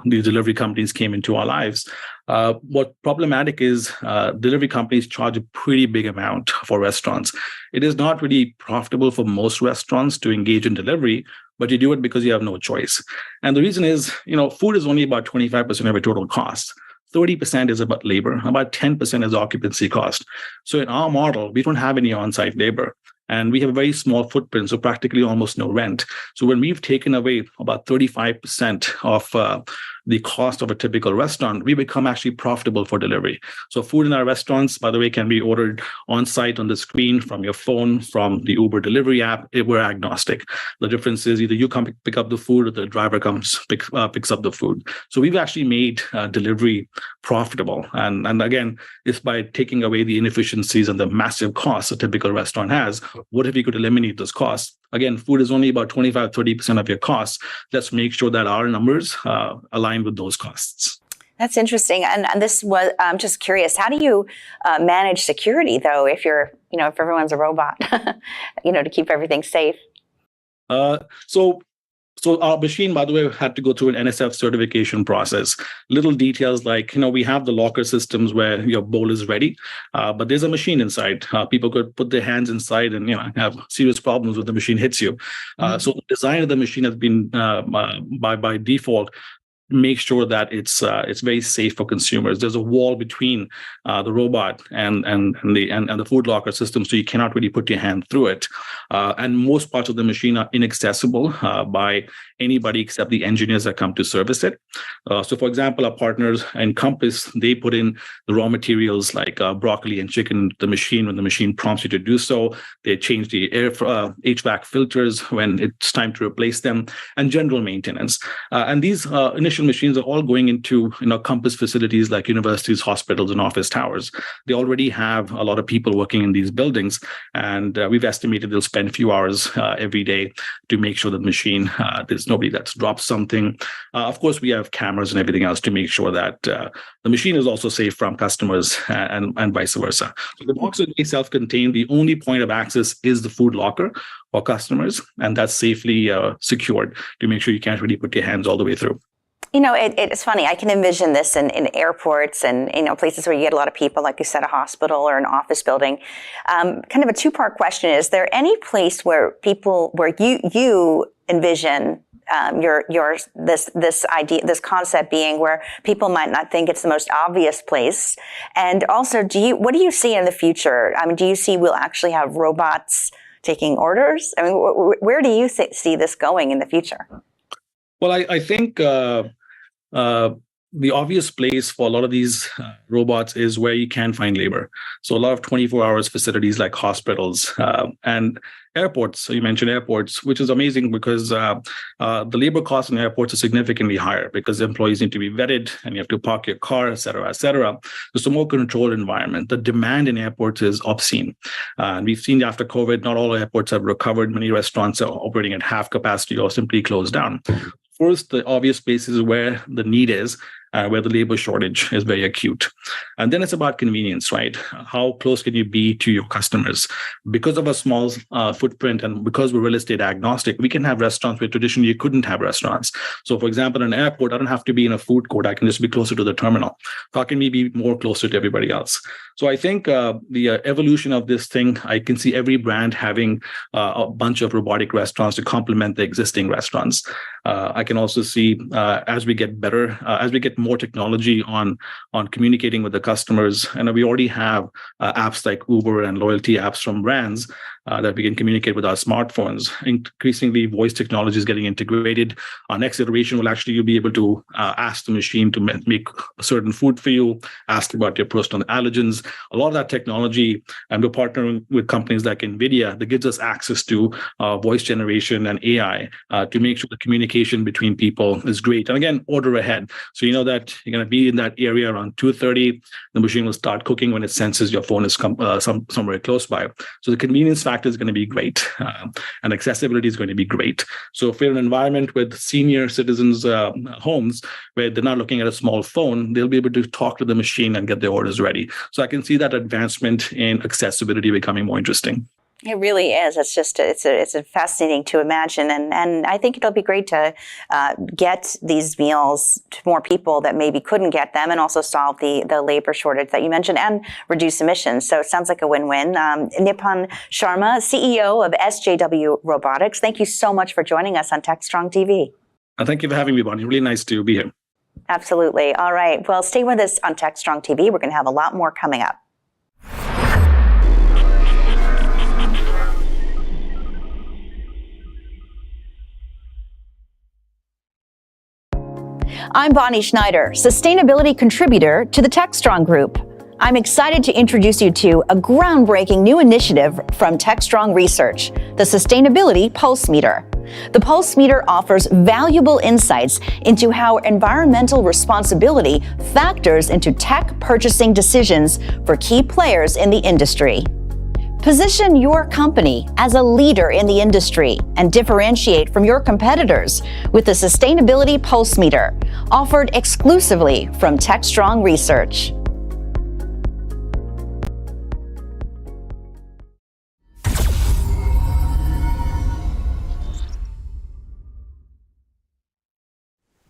Speaker 9: these delivery companies came into our lives. What problematic is delivery companies charge a pretty big amount for restaurants. It is not really profitable for most restaurants to engage in delivery, but you do it because you have no choice. And the reason is, food is only about 25% of your total cost. 30% is about labor, about 10% is occupancy cost. So in our model, we don't have any on-site labor. And we have a very small footprint, so practically almost no rent. So when we've taken away about 35% of the cost of a typical restaurant, we become actually profitable for delivery. So food in our restaurants, by the way, can be ordered on site on the screen, from your phone, from the Uber delivery app. We're agnostic. The difference is either you come pick up the food or the driver comes picks up the food. So we've actually made delivery profitable. And again, it's by taking away the inefficiencies and the massive costs a typical restaurant has. What if we could eliminate those costs? Again, food is only about 25-30% of your costs. Let's make sure that our numbers align with those costs.
Speaker 8: That's interesting. And this was, I'm just curious, how do you manage security, though, if if everyone's a robot, to keep everything safe?
Speaker 9: So our machine, by the way, had to go through an NSF certification process. Little details like, we have the locker systems where your bowl is ready, but there's a machine inside. People could put their hands inside and, have serious problems when the machine hits you. So the design of the machine has been by default make sure that it's very safe for consumers. There's a wall between the robot and the food locker system, so you cannot really put your hand through it. And most parts of the machine are inaccessible by anybody except the engineers that come to service it. So, for example, our partners in Compass, they put in the raw materials like broccoli and chicken into the machine when the machine prompts you to do so. They change the HVAC filters when it's time to replace them, and general maintenance. And these initial machines are all going into Compass facilities like universities, hospitals, and office towers. They already have a lot of people working in these buildings, and we've estimated they'll spend a few hours every day to make sure that the machine, there's nobody that's dropped something. Of course, we have cameras and everything else to make sure that the machine is also safe from customers and vice versa. So the box is self-contained. The only point of access is the food locker for customers, and that's safely secured to make sure you can't really put your hands all the way through.
Speaker 8: It's funny. I can envision this in airports and, places where you get a lot of people, like you said, a hospital or an office building. Kind of a two-part question. Is there any place where you envision this idea, this concept being where people might not think it's the most obvious place? And also, what do you see in the future? I mean, do you see we'll actually have robots taking orders? I mean, where do you see this going in the future?
Speaker 9: Well, I think the obvious place for a lot of these robots is where you can find labor. So a lot of 24 hours facilities like hospitals and airports. So you mentioned airports, which is amazing because the labor costs in airports are significantly higher because employees need to be vetted and you have to park your car, et cetera, et cetera. It's a more controlled environment. The demand in airports is obscene. And we've seen after COVID, not all airports have recovered. Many restaurants are operating at half capacity or simply closed down. First, the obvious places where the need is, where the labor shortage is very acute. And then it's about convenience, right? How close can you be to your customers? Because of a small footprint and because we're real estate agnostic, we can have restaurants where traditionally you couldn't have restaurants. So for example, in an airport, I don't have to be in a food court. I can just be closer to the terminal. How can we be more closer to everybody else? So I think the evolution of this thing, I can see every brand having a bunch of robotic restaurants to complement the existing restaurants. I can also see as we get better, as we get more technology on communicating with the customers, and we already have apps like Uber and loyalty apps from brands that we can communicate with our smartphones. Increasingly, voice technology is getting integrated. Our next iteration will actually you'll be able to ask the machine to make a certain food for you, ask about your personal allergens. A lot of that technology, and we're partnering with companies like NVIDIA that gives us access to voice generation and AI to make sure the communication between people is great. And again, order ahead. So you know that you're going to be in that area around 2:30. The machine will start cooking when it senses your phone is somewhere close by. So the convenience factor is going to be great, and accessibility is going to be great. So if we're in an environment with senior citizens' homes where they're not looking at a small phone, they'll be able to talk to the machine and get their orders ready. So I can see that advancement in accessibility becoming more interesting.
Speaker 8: It really is. It's just it's fascinating to imagine, and I think it'll be great to get these meals to more people that maybe couldn't get them, and also solve the labor shortage that you mentioned and reduce emissions. So it sounds like a win-win. Nipun Sharma, CEO of SJW Robotics, thank you so much for joining us on Techstrong TV.
Speaker 9: Thank you for having me, Bonnie. Really nice to be here.
Speaker 8: Absolutely. All right. Well, stay with us on Techstrong TV. We're going to have a lot more coming up. I'm Bonnie Schneider, sustainability contributor to the Techstrong Group. I'm excited to introduce you to a groundbreaking new initiative from Techstrong Research, the Sustainability Pulse Meter. The Pulse Meter offers valuable insights into how environmental responsibility factors into tech purchasing decisions for key players in the industry. Position your company as a leader in the industry and differentiate from your competitors with the Sustainability Pulse Meter, offered exclusively from Techstrong Research.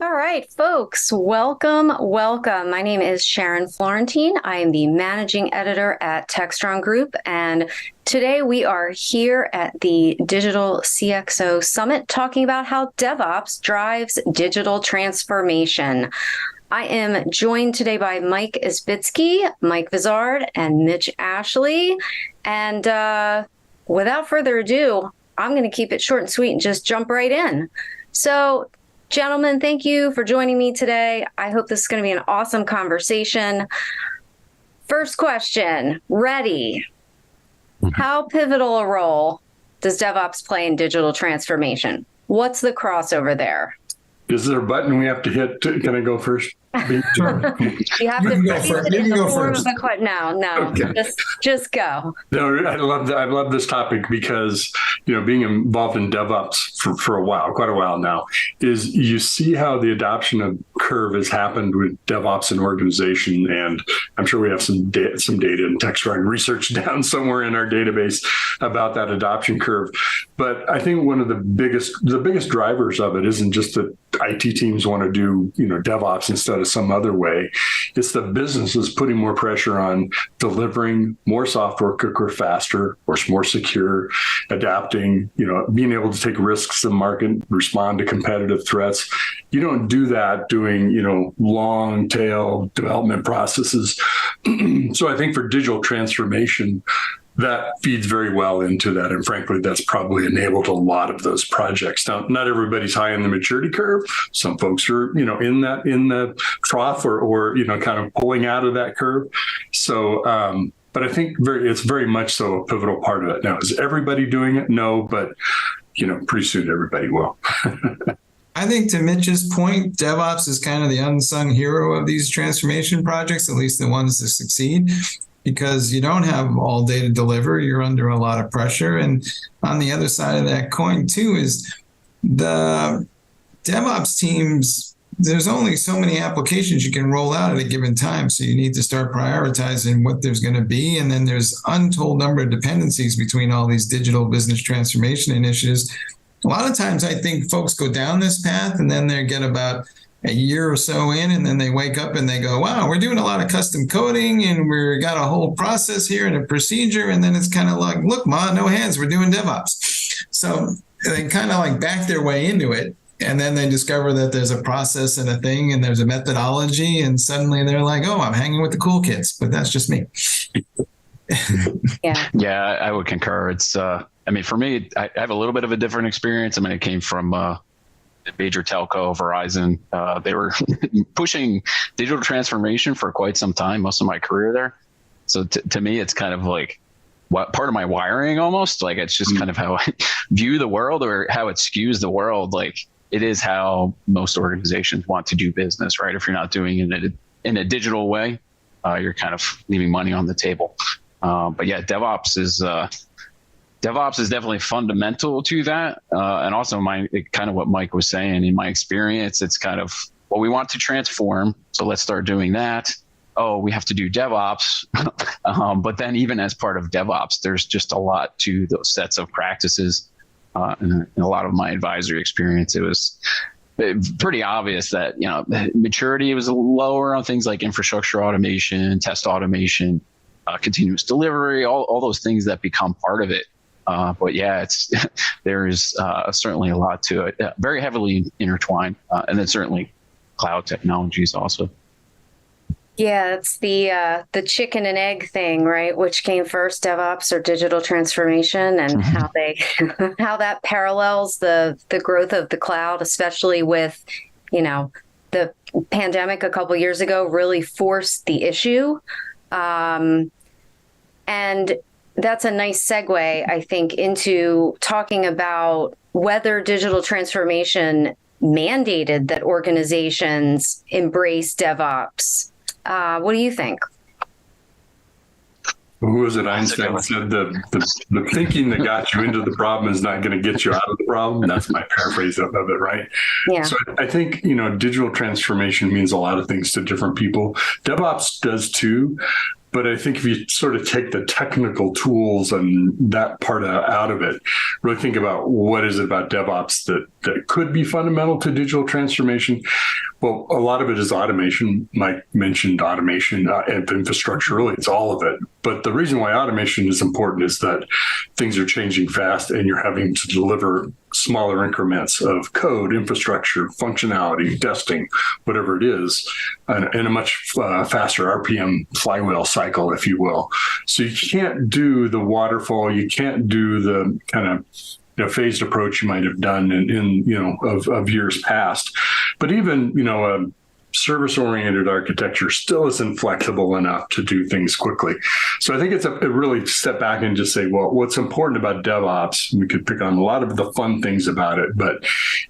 Speaker 10: All right, folks, welcome. My name is Sharon Florentine. I am the managing editor at Techstrong Group, and today we are here at the Digital CXO Summit talking about how DevOps drives digital transformation. I am joined today by Mike Isbitsky, Mike Vizard, and Mitch Ashley. And without further ado, I'm going to keep it short and sweet and just jump right in. So, gentlemen, thank you for joining me today. I hope this is going to be an awesome conversation. First question, ready. How pivotal a role does DevOps play in digital transformation? What's the crossover there?
Speaker 6: Is there a button we have to hit? Can I go first?
Speaker 10: You have to phrase it in the form of a question. No, okay. Just go.
Speaker 6: No, I love this topic because, being involved in DevOps for a while, quite a while now, is you see how the adoption of curve has happened with DevOps and organization. And I'm sure we have some data in Techstrong research down somewhere in our database about that adoption curve. But I think one of the biggest drivers of it isn't just that IT teams want to do, DevOps instead of some other way. It's the businesses putting more pressure on delivering more software quicker, faster, or more secure, adapting, being able to take risks in the market, respond to competitive threats. You don't do that doing, long tail development processes. So I think for digital transformation, that feeds very well into that. And frankly, that's probably enabled a lot of those projects. Now, not everybody's high in the maturity curve. Some folks are, in the trough or kind of pulling out of that curve. So, but I think it's very much so a pivotal part of it. Now, is everybody doing it? No, but, pretty soon everybody will.
Speaker 11: I think to Mitch's point, DevOps is kind of the unsung hero of these transformation projects, at least the ones that succeed, because you don't have all day to deliver. You're under a lot of pressure. And on the other side of that coin, too, is the DevOps teams, there's only so many applications you can roll out at a given time. So you need to start prioritizing what there's going to be. And then there's untold number of dependencies between all these digital business transformation initiatives. A lot of times I think folks go down this path and then they get about a year or so in, and then they wake up and they go, wow, we're doing a lot of custom coding and we've got a whole process here and a procedure. And then it's kind of like, look, Ma, no hands, we're doing DevOps. So they kind of like back their way into it. And then they discover that there's a process and a thing and there's a methodology. And suddenly they're like, oh, I'm hanging with the cool kids. But that's just me.
Speaker 12: Yeah, I would concur. It's, for me, I have a little bit of a different experience. It came from major telco, Verizon. They were pushing digital transformation for quite some time, most of my career there. So to me, it's kind of like what part of my wiring almost. Like it's just kind of how I view the world or how it skews the world. Like it is how most organizations want to do business, right? If you're not doing it in a digital way, you're kind of leaving money on the table. But yeah, DevOps is definitely fundamental to that. And also kind of what Mike was saying, in my experience, it's kind of, well, we want to transform. So let's start doing that. Oh, we have to do DevOps. But then even as part of DevOps, there's just a lot to those sets of practices. In a lot of my advisory experience, it was pretty obvious that, maturity was lower on things like infrastructure automation, test automation, continuous delivery, all those things that become part of it. But yeah, there's certainly a lot to it, very heavily intertwined. And then certainly cloud technologies also.
Speaker 10: Yeah, it's the chicken and egg thing, right? Which came first, DevOps or digital transformation, and how that parallels the growth of the cloud, especially with, the pandemic a couple years ago really forced the issue. And that's a nice segue, I think, into talking about whether digital transformation mandated that organizations embrace DevOps. What do you think?
Speaker 6: Who was it? Einstein said the thinking that got you into the problem is not going to get you out of the problem. That's my paraphrase of it, right?
Speaker 10: Yeah.
Speaker 6: So I think, digital transformation means a lot of things to different people. DevOps does too. But I think if you sort of take the technical tools and that part out of it, really think about what is it about DevOps that could be fundamental to digital transformation. Well, a lot of it is automation. Mike mentioned automation and infrastructure. Really, it's all of it. But the reason why automation is important is that things are changing fast and you're having to deliver smaller increments of code, infrastructure, functionality, testing, whatever it is, in a much faster RPM flywheel cycle, if you will. So you can't do the waterfall, you can't do the kind of phased approach you might have done of years past. But even, a service-oriented architecture still isn't flexible enough to do things quickly. So I think it's a really step back and just say, well, what's important about DevOps, we could pick on a lot of the fun things about it, but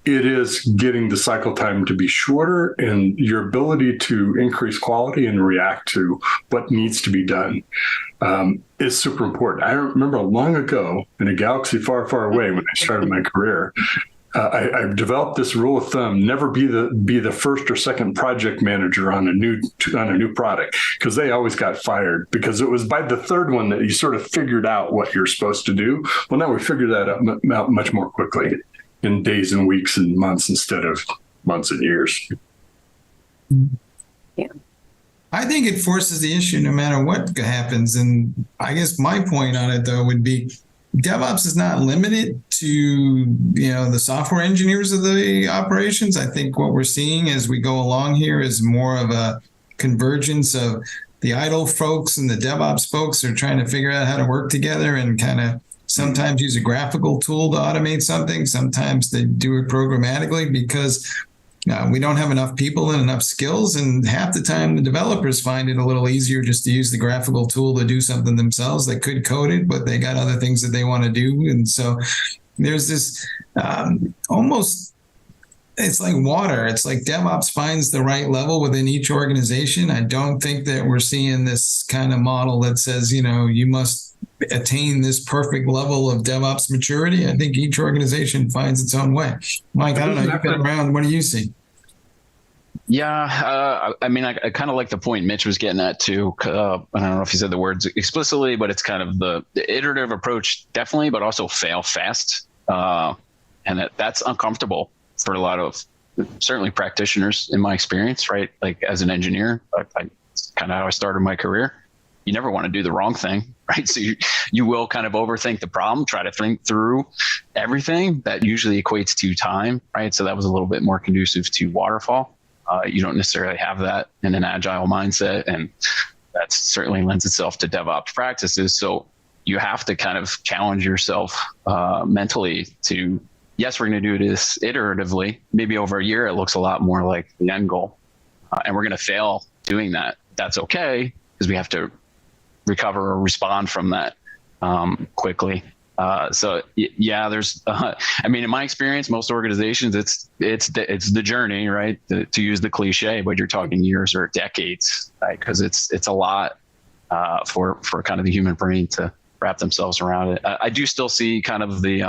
Speaker 6: it is getting the cycle time to be shorter and your ability to increase quality and react to what needs to be done is super important. I remember long ago in a galaxy far, far away when I started my career, I developed this rule of thumb: never be the first or second project manager on a new product, because they always got fired, because it was by the third one that you sort of figured out what you're supposed to do. Well, now we figured that out much more quickly in days and weeks and months instead of months and years.
Speaker 10: Yeah.
Speaker 11: I think it forces the issue no matter what happens. And I guess my point on it, though, would be DevOps is not limited to, the software engineers of the operations. I think what we're seeing as we go along here is more of a convergence of the idle folks and the DevOps folks are trying to figure out how to work together and kind of sometimes use a graphical tool to automate something. Sometimes they do it programmatically because we don't have enough people and enough skills. And half the time the developers find it a little easier just to use the graphical tool to do something themselves. They could code it, but they got other things that they want to do. And so there's this almost, it's like water. It's like DevOps finds the right level within each organization. I don't think that we're seeing this kind of model that says, you must attain this perfect level of DevOps maturity. I think each organization finds its own way. Mike, I don't know, you've been around. What do you see?
Speaker 12: Yeah, I mean, I kind of like the point Mitch was getting at too. I don't know if he said the words explicitly, but it's kind of the iterative approach, definitely, but also fail fast. And that's uncomfortable for a lot of certainly practitioners in my experience, right? Like as an engineer, it's kind of how I started my career. You never want to do the wrong thing, right? So you will kind of overthink the problem, try to think through everything. That usually equates to time, right? So that was a little bit more conducive to waterfall. You don't necessarily have that in an agile mindset, and that certainly lends itself to DevOps practices. So you have to kind of challenge yourself mentally to, yes, we're going to do this iteratively. Maybe over a year, it looks a lot more like the end goal. And we're going to fail doing that. That's okay, because we have to recover or respond from that quickly. So yeah, there's, I mean, in my experience, most organizations, it's the journey, right? To use the cliche, but you're talking years or decades, right? Because it's a lot for kind of the human brain to wrap themselves around it. I do still see kind of the,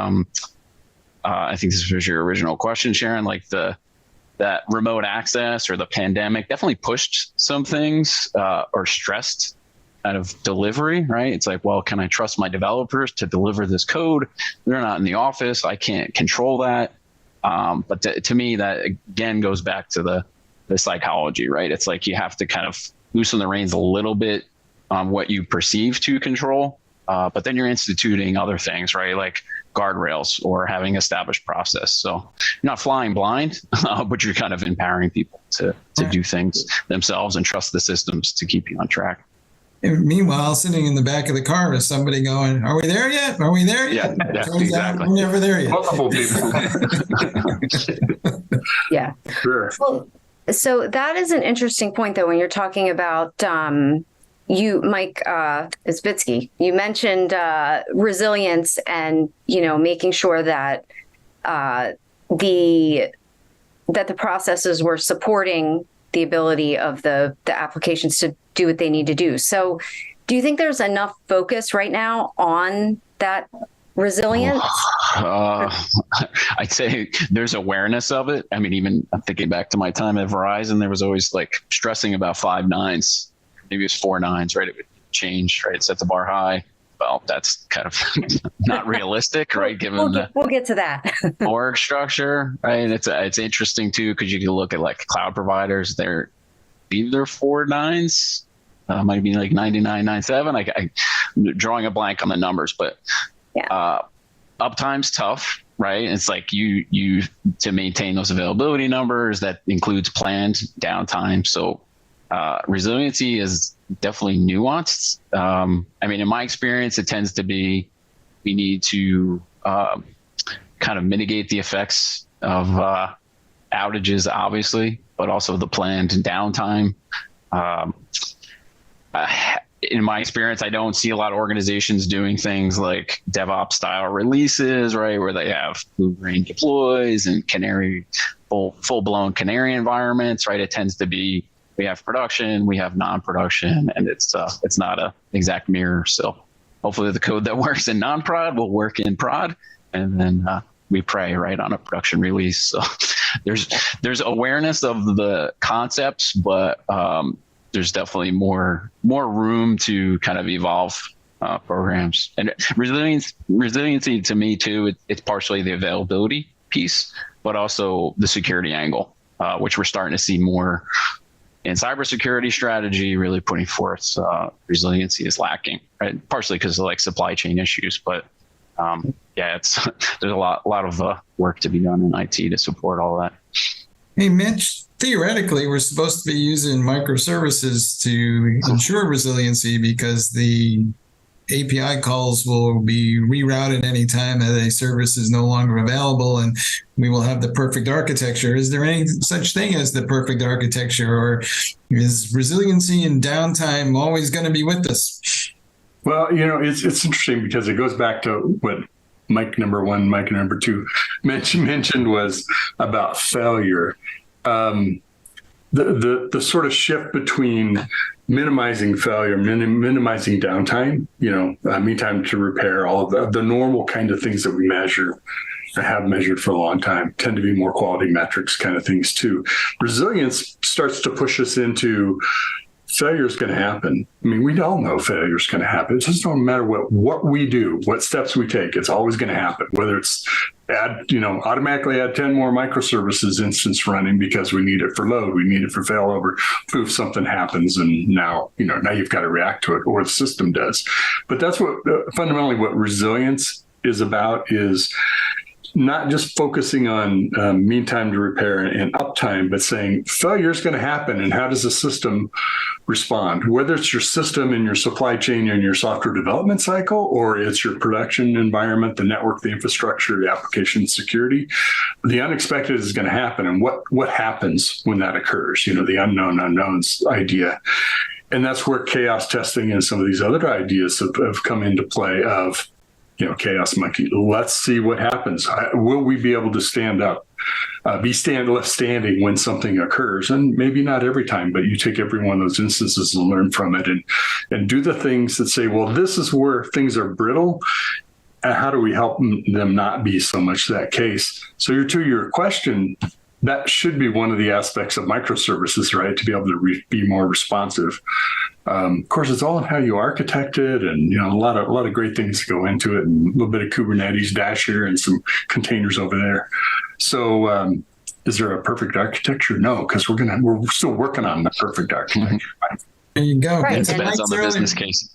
Speaker 12: I think this was your original question, Sharon, like that remote access or the pandemic definitely pushed some things or stressed kind of delivery, right? It's like, well, can I trust my developers to deliver this code? They're not in the office. I can't control that. But to me, that again goes back to the psychology, right? It's like you have to kind of loosen the reins a little bit on what you perceive to control. But then you're instituting other things, right? Like guardrails or having established process. So you're not flying blind, but you're kind of empowering people to do things themselves and trust the systems to keep you on track.
Speaker 11: And meanwhile, sitting in the back of the car is somebody going, "Are we there yet? Are we there yet?"
Speaker 12: Yeah, exactly.
Speaker 11: We're never there yet.
Speaker 13: Multiple people.
Speaker 10: Yeah.
Speaker 13: Sure.
Speaker 10: Well, so that is an interesting point, though, when you're talking about you, Mike Isbitsky, you mentioned resilience and, making sure that the processes were supporting the ability of the applications to do what they need to do. So do you think there's enough focus right now on that resilience?
Speaker 12: I'd say there's awareness of it. I mean, even I'm thinking back to my time at Verizon, there was always like stressing about 5 nines. Maybe it was 4 nines, right? It would change, right? Set the bar high. Well, that's kind of not realistic, right? Given
Speaker 10: we'll get to that.
Speaker 12: org structure, right? It's interesting too, because you can look at like cloud providers. They're either 4 nines, might be like 99.97. I'm drawing a blank on the numbers, but uptime's tough, right? It's like you to maintain those availability numbers, that includes planned downtime. So resiliency is definitely nuanced. I mean, in my experience, it tends to be we need to kind of mitigate the effects of outages, obviously, but also the planned downtime. In my experience, I don't see a lot of organizations doing things like DevOps style releases, right, where they have blue-green deploys and full-blown canary environments, right? It tends to be we have production, we have non-production, and it's not a exact mirror. So hopefully the code that works in non-prod will work in prod, and then we pray right on a production release. So there's awareness of the concepts, but there's definitely more room to kind of evolve programs. And resiliency to me too, it's partially the availability piece, but also the security angle, which we're starting to see more in cybersecurity strategy, really putting forth resiliency is lacking, right? Partially because of like supply chain issues, but there's a lot of work to be done in IT to support all that.
Speaker 11: Hey, Mitch, theoretically, we're supposed to be using microservices to ensure resiliency because the API calls will be rerouted anytime that a service is no longer available, and we will have the perfect architecture. Is there any such thing as the perfect architecture, or is resiliency and downtime always going to be with us?
Speaker 6: Well, it's interesting because it goes back to what Mike number one, Mike number two mentioned was about failure. The sort of shift between minimizing failure, minimizing downtime, mean time to repair, all of the normal kind of things that we measure and have measured for a long time tend to be more quality metrics kind of things too. Resilience starts to push us into failure is going to happen. I mean, we all know failure is going to happen. It just don't matter what we do, what steps we take. It's always going to happen. Whether it's automatically add 10 more microservices instance running because we need it for load, we need it for failover, proof something happens, and now you've got to react to it, or the system does. But that's what fundamentally what resilience is about, is not just focusing on mean time to repair and uptime, but saying failure is going to happen, and how does the system respond? Whether it's your system and your supply chain and your software development cycle, or it's your production environment, the network, the infrastructure, the application security, the unexpected is going to happen. And what happens when that occurs? The unknown unknowns idea. And that's where chaos testing and some of these other ideas have come into play of, chaos monkey. Let's see what happens. Will we be able to stand up, left standing when something occurs? And maybe not every time, but you take every one of those instances and learn from it, and do the things that say, well, this is where things are brittle, and how do we help them not be so much that case? So to your question, that should be one of the aspects of microservices, right? To be able to be more responsive. Of course, it's all in how you architect it, and a lot of great things go into it, and a little bit of Kubernetes dash here and some containers over there. So, is there a perfect architecture? No, because we're still working on the perfect architecture.
Speaker 11: There you go.
Speaker 10: Right.
Speaker 12: It depends on the business case.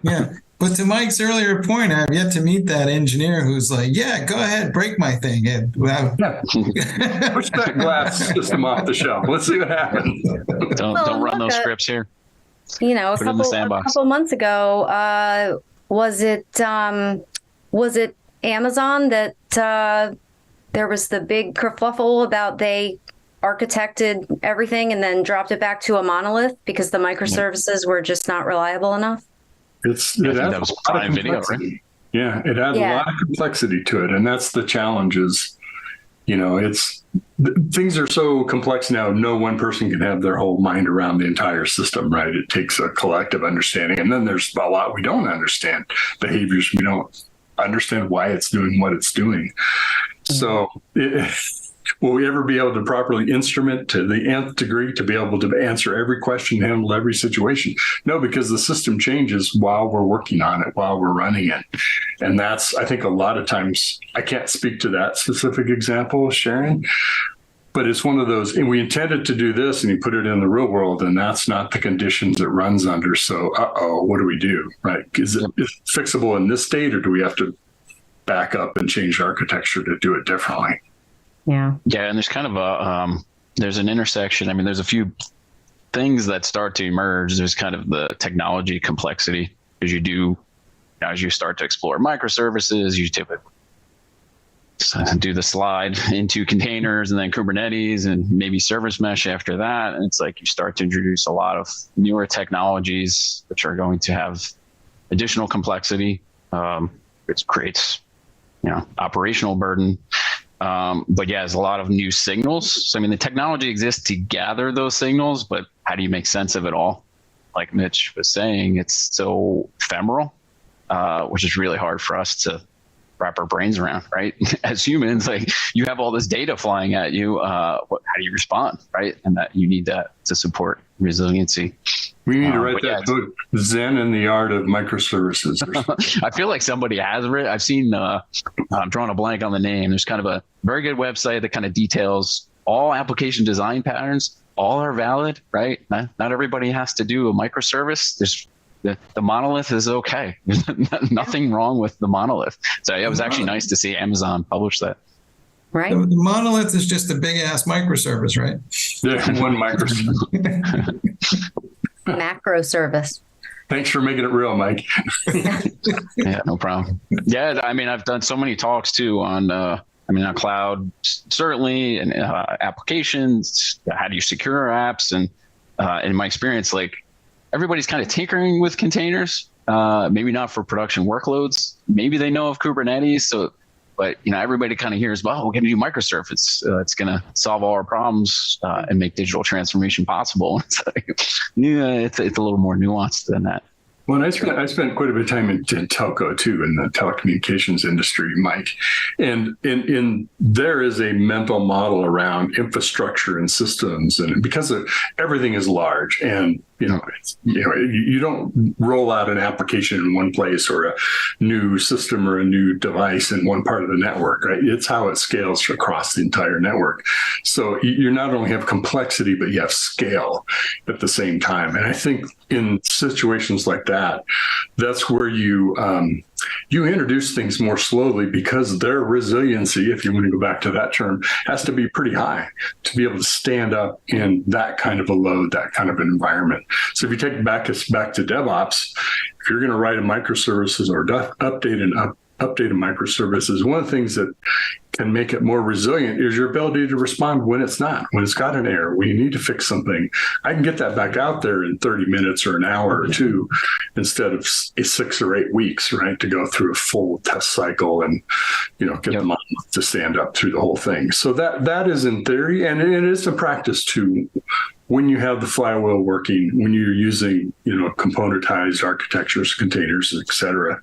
Speaker 11: Yeah. But to Mike's earlier point, I've yet to meet that engineer who's like, yeah, go ahead, break my thing. Push
Speaker 6: that glass system off the shelf. Let's see what happens.
Speaker 12: Don't run those scripts here.
Speaker 10: A couple months ago, was it Amazon that there was the big kerfuffle about they architected everything and then dropped it back to a monolith because the microservices were just not reliable enough?
Speaker 12: That was Prime Video, right?
Speaker 6: Yeah, it adds a lot of complexity to it, and that's the challenge. Is things are so complex now. No one person can have their whole mind around the entire system, right? It takes a collective understanding, and then there's a lot we don't understand. Behaviors we don't understand why it's doing what it's doing. So. Will we ever be able to properly instrument to the nth degree to be able to answer every question, handle every situation? No, because the system changes while we're working on it, while we're running it. And that's, I think, a lot of times, I can't speak to that specific example, Sharon, but it's one of those, and we intended to do this, and you put it in the real world, and that's not the conditions it runs under. So, what do we do, right? Is it fixable in this state, or do we have to back up and change architecture to do it differently?
Speaker 10: Yeah.
Speaker 12: Yeah. And there's kind of there's an intersection. I mean, there's a few things that start to emerge. There's kind of the technology complexity as you start to explore microservices, you typically do the slide into containers and then Kubernetes and maybe service mesh after that. And it's like you start to introduce a lot of newer technologies, which are going to have additional complexity. It creates, operational burden. But there's a lot of new signals. So, the technology exists to gather those signals, but how do you make sense of it all? Like Mitch was saying, it's so ephemeral, which is really hard for us to wrap our brains around, right? As humans, like you have all this data flying at you. How do you respond, right? And that you need that to support resiliency.
Speaker 6: We need to write that book, Zen and the Art of Microservices.
Speaker 12: I feel like somebody has written. I've seen, I'm drawing a blank on the name. There's kind of a very good website that kind of details all application design patterns. All are valid, right? Not everybody has to do a microservice. There's the monolith is okay. There's nothing wrong with the monolith. So it was actually nice to see Amazon publish that.
Speaker 10: right?
Speaker 11: The monolith is just a big ass microservice, right?
Speaker 6: Yeah, one microservice.
Speaker 10: Macro service.
Speaker 6: Thanks for making it real, Mike.
Speaker 12: Yeah, no problem. Yeah, I mean, I've done so many talks too on, on cloud, certainly, and applications. How do you secure apps? And in my experience, like everybody's kind of tinkering with containers. Maybe not for production workloads. Maybe they know of Kubernetes. But everybody kind of hears, well, we're going to do microservice. It's going to solve all our problems and make digital transformation possible. It's like, it's a little more nuanced than that.
Speaker 6: Well, I spent quite a bit of time in telco too, in the telecommunications industry, Mike, and there is a mental model around infrastructure and systems, and because everything is large, and you don't roll out an application in one place or a new system or a new device in one part of the network, right? It's how it scales across the entire network. So you not only have complexity, but you have scale at the same time. And I think in situations like that, that's where you introduce things more slowly, because their resiliency, if you want to go back to that term, has to be pretty high to be able to stand up in that kind of a load, that kind of an environment. So if you take us back to DevOps, if you're going to write a microservices or update a microservices, one of the things that can make it more resilient is your ability to respond when it's got an error, when you need to fix something. I can get that back out there in 30 minutes or an hour or two, instead of 6 or 8 weeks, right, to go through a full test cycle and, get the monolith to stand up through the whole thing. So that is in theory, and it is a practice too. When you have the flywheel working, when you're using, componentized architectures, containers, et cetera,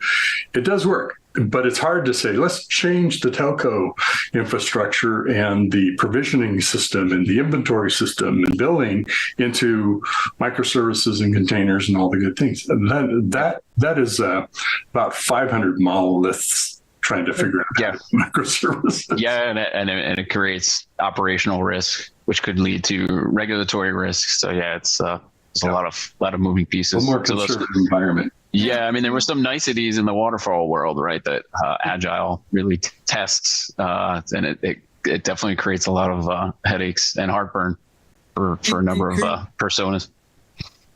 Speaker 6: it does work. But it's hard to say, let's change the telco infrastructure and the provisioning system and the inventory system and billing into microservices and containers and all the good things. That is about 500 monoliths trying to figure out microservices.
Speaker 12: Yeah, and it creates operational risk, which could lead to regulatory risks. So yeah, it's there's a lot of moving pieces.
Speaker 6: A more conservative environment.
Speaker 12: Yeah, I mean, there were some niceties in the waterfall world, right? That Agile really tests, and it definitely creates a lot of headaches and heartburn for a number of personas.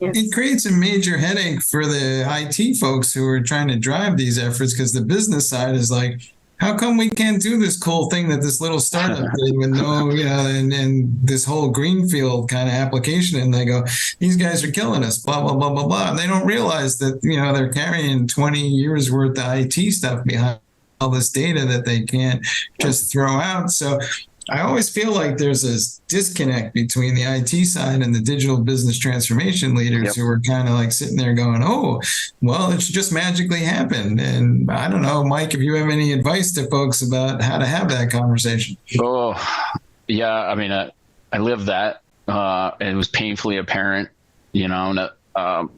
Speaker 11: It creates a major headache for the IT folks who are trying to drive these efforts, because the business side is like, how come we can't do this cool thing that this little startup did with no, and this whole greenfield kind of application? And they go, these guys are killing us, blah, blah, blah, blah, blah. And they don't realize that, they're carrying 20 years worth of IT stuff behind all this data that they can't just throw out. So I always feel like there's this disconnect between the IT side and the digital business transformation leaders who are kind of like sitting there going, oh, well, it should just magically happen. And I don't know, Mike, if you have any advice to folks about how to have that conversation.
Speaker 12: Oh, yeah. I mean, I lived that. It was painfully apparent, the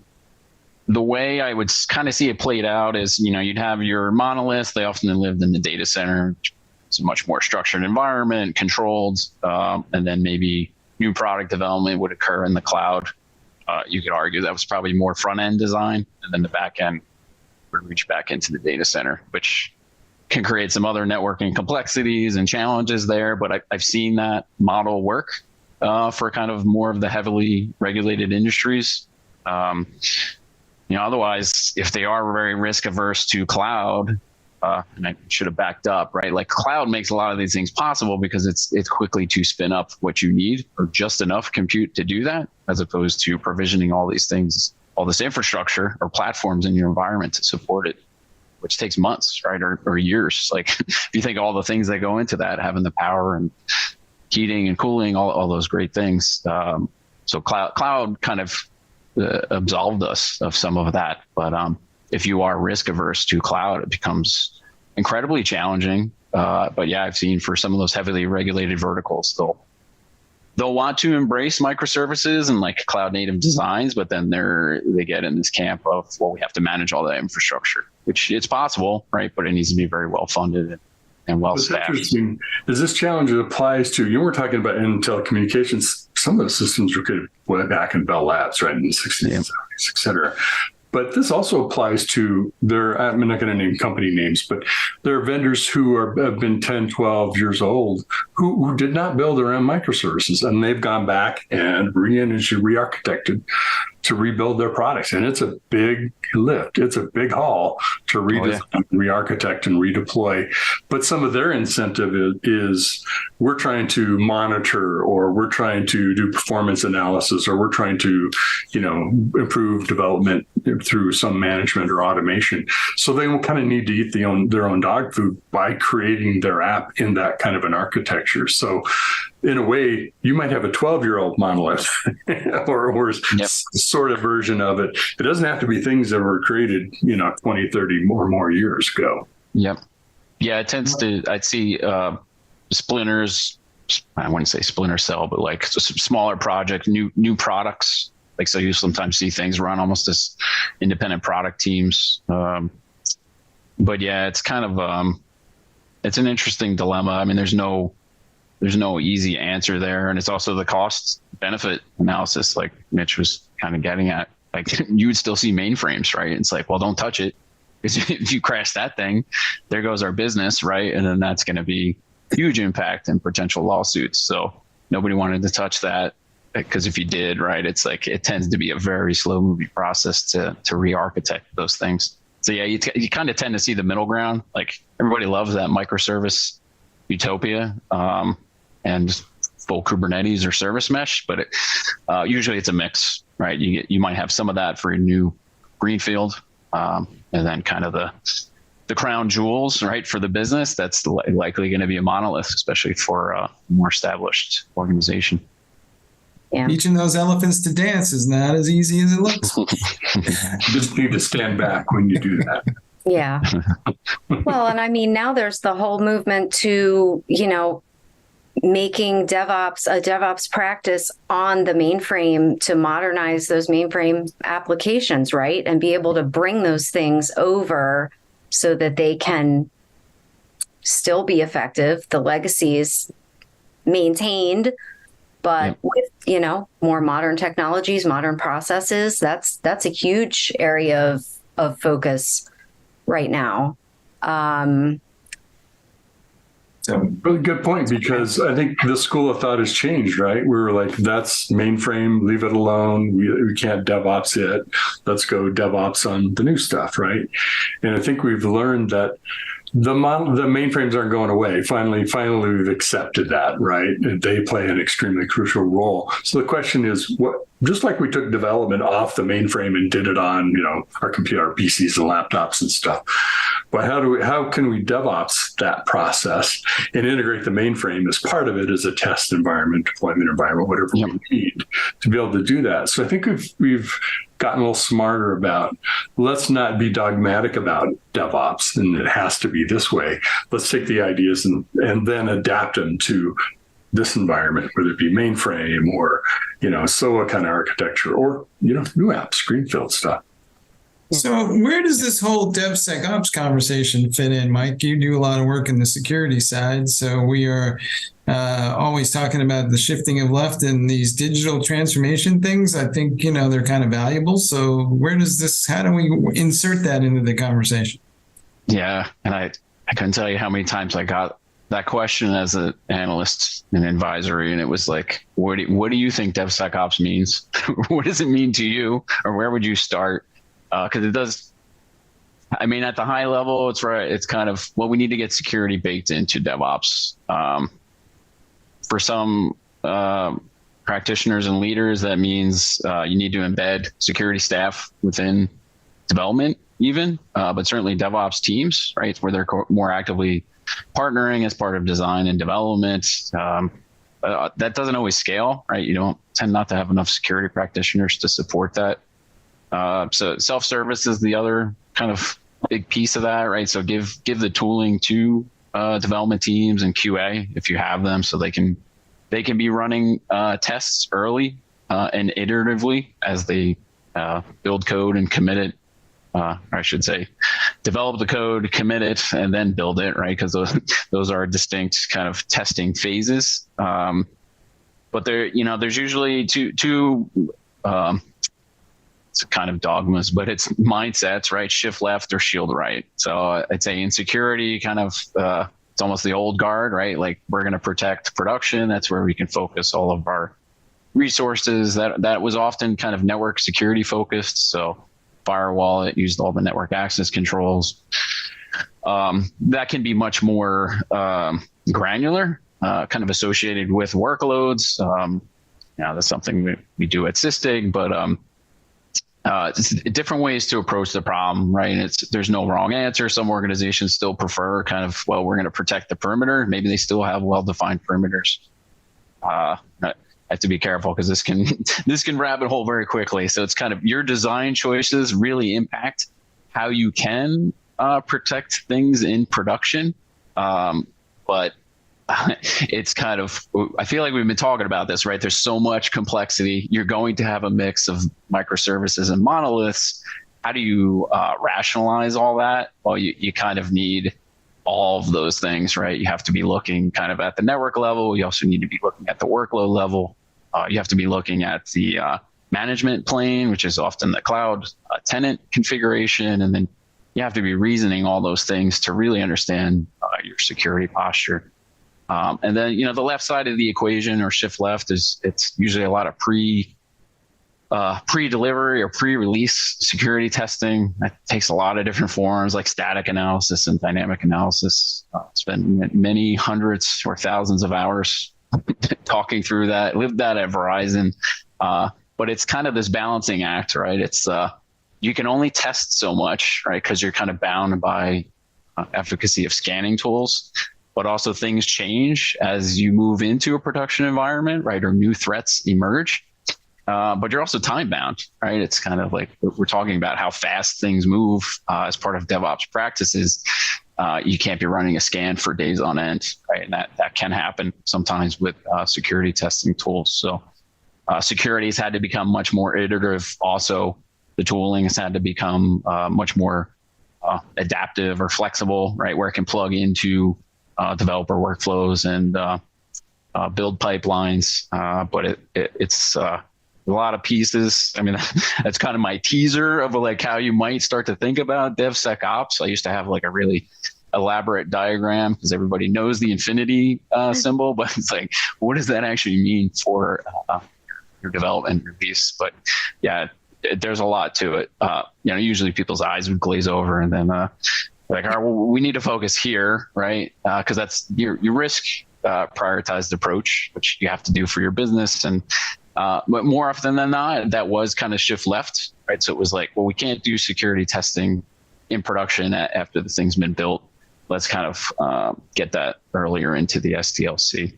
Speaker 12: way I would kind of see it played out is, you'd have your monoliths. They often lived in the data center. It's a much more structured environment, controlled, and then maybe new product development would occur in the cloud. You could argue that was probably more front-end design, and then the back end would reach back into the data center, which can create some other networking complexities and challenges there. But I've seen that model work for kind of more of the heavily regulated industries. Otherwise, if they are very risk averse to cloud, and I should have backed up, right? Like cloud makes a lot of these things possible because it's quickly to spin up what you need, or just enough compute to do that, as opposed to provisioning all these things, all this infrastructure or platforms in your environment to support it, which takes months, right? Or years. Like if you think all the things that go into that, having the power and heating and cooling, all those great things. So cloud kind of absolved us of some of that. But if you are risk averse to cloud, it becomes incredibly challenging. But yeah, I've seen for some of those heavily regulated verticals, they'll want to embrace microservices and like cloud native designs, but then they get in this camp of, well, we have to manage all that infrastructure, which it's possible, right? But it needs to be very well funded and well staffed.
Speaker 6: What's interesting is this challenge applies to, we're talking about in telecommunications, some of the systems were created way back in Bell Labs, right, in the 60s and 70s, et cetera. But this also applies to I'm not going to name company names, but there are vendors who have been 10, 12 years old who did not build their own microservices, and they've gone back and re-architected to rebuild their products. And it's a big lift. It's a big haul to redesign, re-architect, and redeploy. But some of their incentive is we're trying to monitor, or we're trying to do performance analysis, or we're trying to, improve development through some management or automation. So they will kind of need to eat their own dog food by creating their app in that kind of an architecture. So in a way, you might have a 12-year-old monolith or sort of version of it. It doesn't have to be things that were created, 20, 30 or more years ago.
Speaker 12: Yep. Yeah, it tends to, I'd see splinters, I wouldn't say splinter cell, but like some smaller project, new products. Like, so you sometimes see things run almost as independent product teams. But yeah, it's kind of, it's an interesting dilemma. I mean, there's no easy answer there. And it's also the cost benefit analysis, like Mitch was kind of getting at. Like, you would still see mainframes, right? It's like, well, don't touch it, because if you crash that thing, there goes our business, right? And then that's going to be huge impact and potential lawsuits. So nobody wanted to touch that, because if you did, right, it's like, it tends to be a very slow moving process to re-architect those things. So yeah, you kind of tend to see the middle ground. Like, everybody loves that microservice utopia, and full Kubernetes or service mesh, but usually it's a mix, right? You might have some of that for a new greenfield, and then kind of the crown jewels, right, for the business. That's likely going to be a monolith, especially for a more established organization.
Speaker 10: Yeah.
Speaker 11: Teaching those elephants to dance is not as easy as it looks.
Speaker 6: You just need to stand back when you do that.
Speaker 10: Yeah. Well, and I mean, now there's the whole movement to, making DevOps a DevOps practice on the mainframe to modernize those mainframe applications, right? And be able to bring those things over so that they can still be effective. The legacy is maintained, but with, more modern technologies, modern processes, that's a huge area of focus right now.
Speaker 6: Really good point, because I think the school of thought has changed, right? We were like, that's mainframe, leave it alone. We can't DevOps it. Let's go DevOps on the new stuff, right? And I think we've learned that the mainframes aren't going away. Finally, we've accepted that, right? And they play an extremely crucial role. So the question is, just like we took development off the mainframe and did it on, our computer, our PCs and laptops and stuff. But how can we DevOps that process and integrate the mainframe as part of it as a test environment, deployment environment, whatever we need to be able to do that? So I think we've gotten a little smarter about, let's not be dogmatic about DevOps and it has to be this way. Let's take the ideas and then adapt them to this environment, whether it be mainframe or, SOA kind of architecture, or, new apps, greenfield stuff.
Speaker 11: So where does this whole DevSecOps conversation fit in, Mike? You do a lot of work in the security side. So we are always talking about the shifting of left and these digital transformation things. I think, they're kind of valuable. So how do we insert that into the conversation?
Speaker 12: Yeah. And I couldn't tell you how many times I got that question as an analyst in advisory. And it was like, what do you think DevSecOps means? What does it mean to you? Or where would you start? Because it does, I mean, at the high level, it's right. It's kind of, well, we need to get security baked into DevOps. For some practitioners and leaders, that means you need to embed security staff within development even, but certainly DevOps teams, right, where they're more actively partnering as part of design and development. That doesn't always scale, right? You don't tend not to have enough security practitioners to support that. So self-service is the other kind of big piece of that, right? So give the tooling to development teams and QA if you have them, so they can be running tests early and iteratively as they build code and commit it. I should say, develop the code, commit it, and then build it, right? Because those are distinct kind of testing phases. But there's usually two it's kind of dogmas, but it's mindsets, right? Shift left or shield right. So I'd say in security, kind of, it's almost the old guard, right? Like we're going to protect production. That's where we can focus all of our resources. That was often kind of network security focused. So firewall, it used all the network access controls. That can be much more granular, kind of associated with workloads. That's something we do at Sysdig, but it's different ways to approach the problem, right? There's no wrong answer. Some organizations still prefer kind of, well, we're going to protect the perimeter. Maybe they still have well-defined perimeters. I have to be careful because this can rabbit hole very quickly. So it's kind of your design choices really impact how you can protect things in production. But it's kind of, I feel like we've been talking about this, right? There's so much complexity. You're going to have a mix of microservices and monoliths. How do you rationalize all that? Well, you kind of need all of those things, right? You have to be looking kind of at the network level. You also need to be looking at the workload level. You have to be looking at the management plane, which is often the cloud tenant configuration. And then you have to be reasoning all those things to really understand your security posture. And then, the left side of the equation or shift left it's usually a lot of pre-delivery or pre-release security testing. That takes a lot of different forms like static analysis and dynamic analysis. Spent many hundreds or thousands of hours talking through that, lived that at Verizon. But it's kind of this balancing act, right? It's you can only test so much, right? Because you're kind of bound by efficacy of scanning tools. But also things change as you move into a production environment, right? Or new threats emerge. But you're also time bound, right? It's kind of like we're talking about how fast things move as part of DevOps practices. You can't be running a scan for days on end, right? And that can happen sometimes with security testing tools. So security has had to become much more iterative. Also, the tooling has had to become much more adaptive or flexible, right? Where it can plug into developer workflows and build pipelines, but it's a lot of pieces. I mean, that's kind of my teaser of like how you might start to think about DevSecOps. I used to have like a really elaborate diagram because everybody knows the infinity symbol, but it's like, what does that actually mean for your development release? But yeah, there's a lot to it. Usually people's eyes would glaze over and then like, all right, well, we need to focus here, right? Because that's your risk prioritized approach, which you have to do for your business. And but more often than not, that was kind of shift left, right? So it was like, well, we can't do security testing in production after the thing's been built. Let's kind of get that earlier into the SDLC.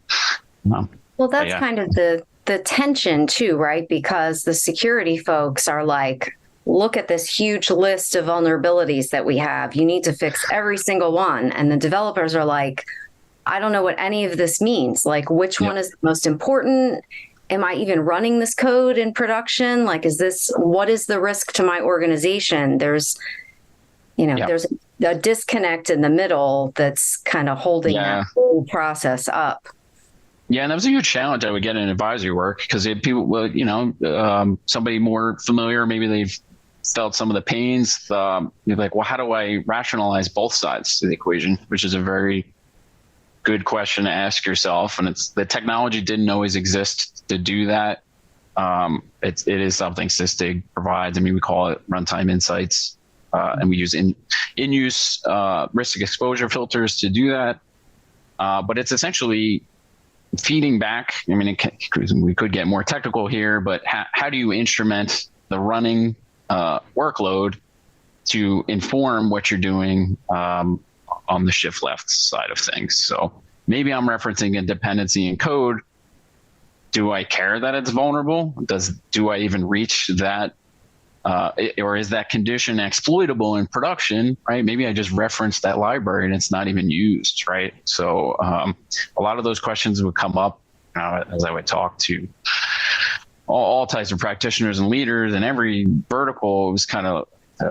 Speaker 10: Well, that's kind of the tension too, right? Because the security folks are like, look at this huge list of vulnerabilities that we have. You need to fix every single one. And the developers are like, I don't know what any of this means. Like, which one is the most important? Am I even running this code in production? Like, what is the risk to my organization? There's a disconnect in the middle that's kind of holding that whole process up.
Speaker 12: Yeah, and that was a huge challenge I would get in advisory work because people, somebody more familiar, maybe they've felt some of the pains. You're like, well, how do I rationalize both sides of the equation? Which is a very good question to ask yourself. And it's the technology didn't always exist to do that. It is something Sysdig provides. I mean, we call it runtime insights, and we use in-use risk exposure filters to do that. But it's essentially feeding back. I mean, we could get more technical here, but how do you instrument the running workload to inform what you're doing on the shift left side of things? So maybe I'm referencing a dependency in code. Do I care that it's vulnerable? Do I even reach that? Or is that condition exploitable in production, right? Maybe I just referenced that library and it's not even used, right? So a lot of those questions would come up as I would talk to all types of practitioners and leaders, and every vertical was kind of,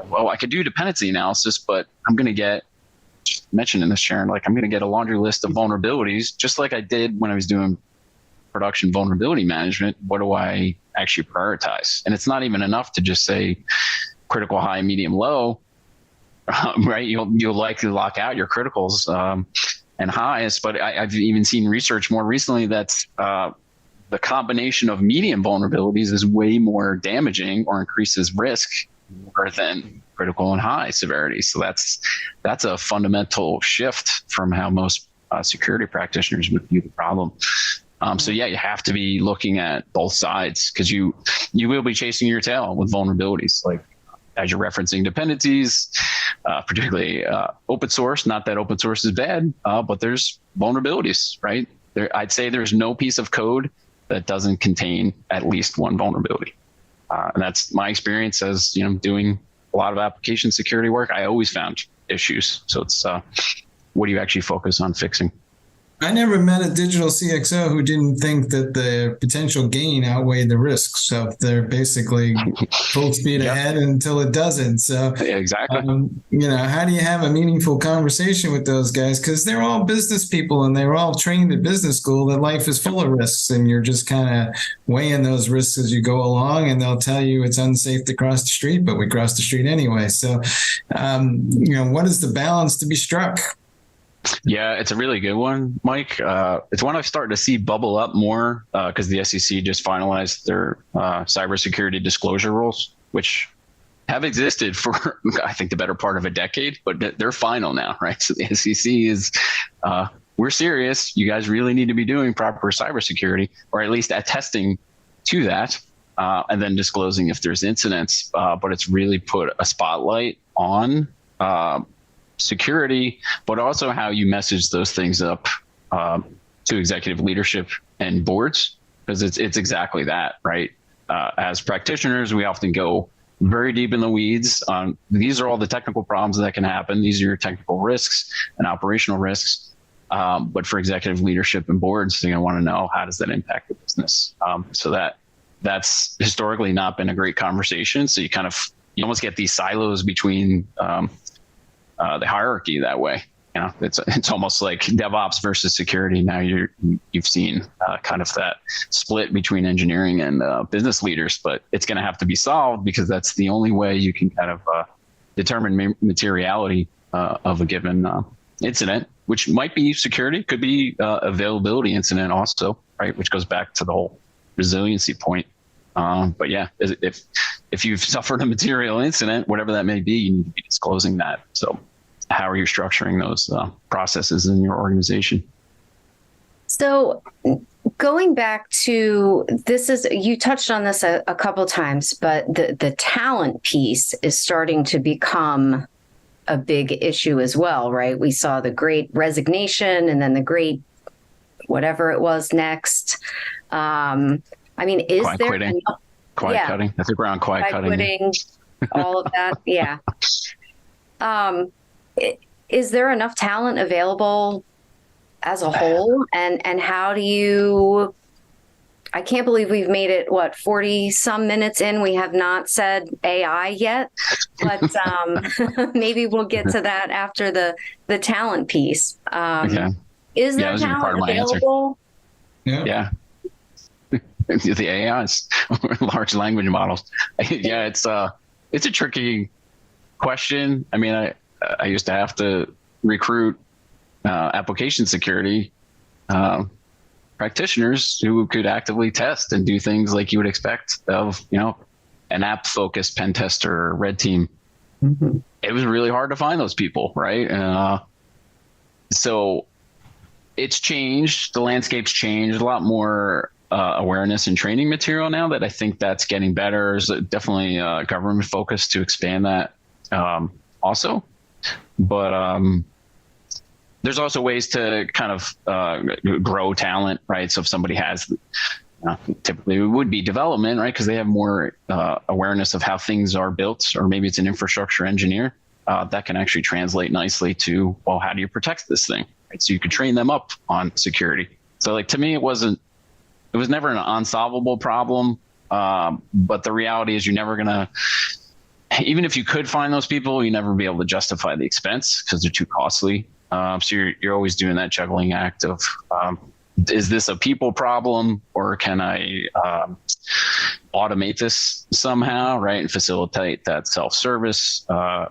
Speaker 12: well, I could do dependency analysis, but I'm going to get, just mentioned in this, Sharon, like I'm going to get a laundry list of vulnerabilities, just like I did when I was doing production vulnerability management. actually prioritize. And it's not even enough to just say critical, high, medium, low, right? You'll likely lock out your criticals and highs. But I've even seen research more recently that's the combination of medium vulnerabilities is way more damaging or increases risk more than critical and high severity. So that's a fundamental shift from how most security practitioners would view the problem. So yeah, you have to be looking at both sides, because you will be chasing your tail with vulnerabilities. Like as you're referencing dependencies, particularly open source. Not that open source is bad, but there's vulnerabilities, right? I'd say there's no piece of code that doesn't contain at least one vulnerability. And that's my experience as, doing a lot of application security work. I always found issues. So it's what do you actually focus on fixing?
Speaker 11: I never met a digital CXO who didn't think that the potential gain outweighed the risks. So they're basically full speed ahead until it doesn't. So
Speaker 12: exactly.
Speaker 11: How do you have a meaningful conversation with those guys? Because they're all business people and they're all trained at business school that life is full of risks, and you're just kind of weighing those risks as you go along. And they'll tell you it's unsafe to cross the street, but we cross the street anyway. So, what is the balance to be struck?
Speaker 12: Yeah, it's a really good one, Mike. It's one I've started to see bubble up more because the SEC just finalized their cybersecurity disclosure rules, which have existed for, I think, the better part of a decade, but they're final now, right? So the SEC is, we're serious. You guys really need to be doing proper cybersecurity, or at least attesting to that, and then disclosing if there's incidents. But it's really put a spotlight on security, but also how you message those things up to executive leadership and boards, because it's exactly that, right? As practitioners, we often go very deep in the weeds on these are all the technical problems that can happen. These are your technical risks and operational risks. But for executive leadership and boards, they're going to want to know, how does that impact the business? So that's historically not been a great conversation. So you almost get these silos between the hierarchy that way. It's almost like DevOps versus security. Now you've seen kind of that split between engineering and business leaders, but it's going to have to be solved, because that's the only way you can kind of determine materiality of a given incident, which might be security, could be availability incident also, right? Which goes back to the whole resiliency point. But yeah, if you've suffered a material incident, whatever that may be, you need to be disclosing that. So how are you structuring those processes in your organization?
Speaker 10: So going back to you touched on this a couple times, but the talent piece is starting to become a big issue as well, right? We saw the great resignation and then the great whatever it was next. Is
Speaker 12: quiet
Speaker 10: there
Speaker 12: quitting? Quiet cutting. I think we're on quiet cutting.
Speaker 10: Quitting, all of that. Yeah. Is there enough talent available as a whole? And how do you, I can't believe we've made it, 40 some minutes in. We have not said AI yet, but maybe we'll get to that after the talent piece. Is there talent available?
Speaker 11: Yeah.
Speaker 12: The AIs, large language models. Yeah, it's a tricky question. I mean, I used to have to recruit application security practitioners who could actively test and do things like you would expect of, an app-focused pen tester or red team. Mm-hmm. It was really hard to find those people, right? So it's changed. The landscape's changed. A lot more awareness and training material now that I think that's getting better. There's definitely government focus to expand that also. But there's also ways to kind of grow talent, right? So if somebody has, typically it would be development, right? Because they have more awareness of how things are built, or maybe it's an infrastructure engineer that can actually translate nicely to, well, how do you protect this thing? Right? So you could train them up on security. So to me, it was never an unsolvable problem. But the reality is you're never going to, even if you could find those people, you never be able to justify the expense because they're too costly. So you're always doing that juggling act of, is this a people problem, or can I, automate this somehow, right, and facilitate that self-service,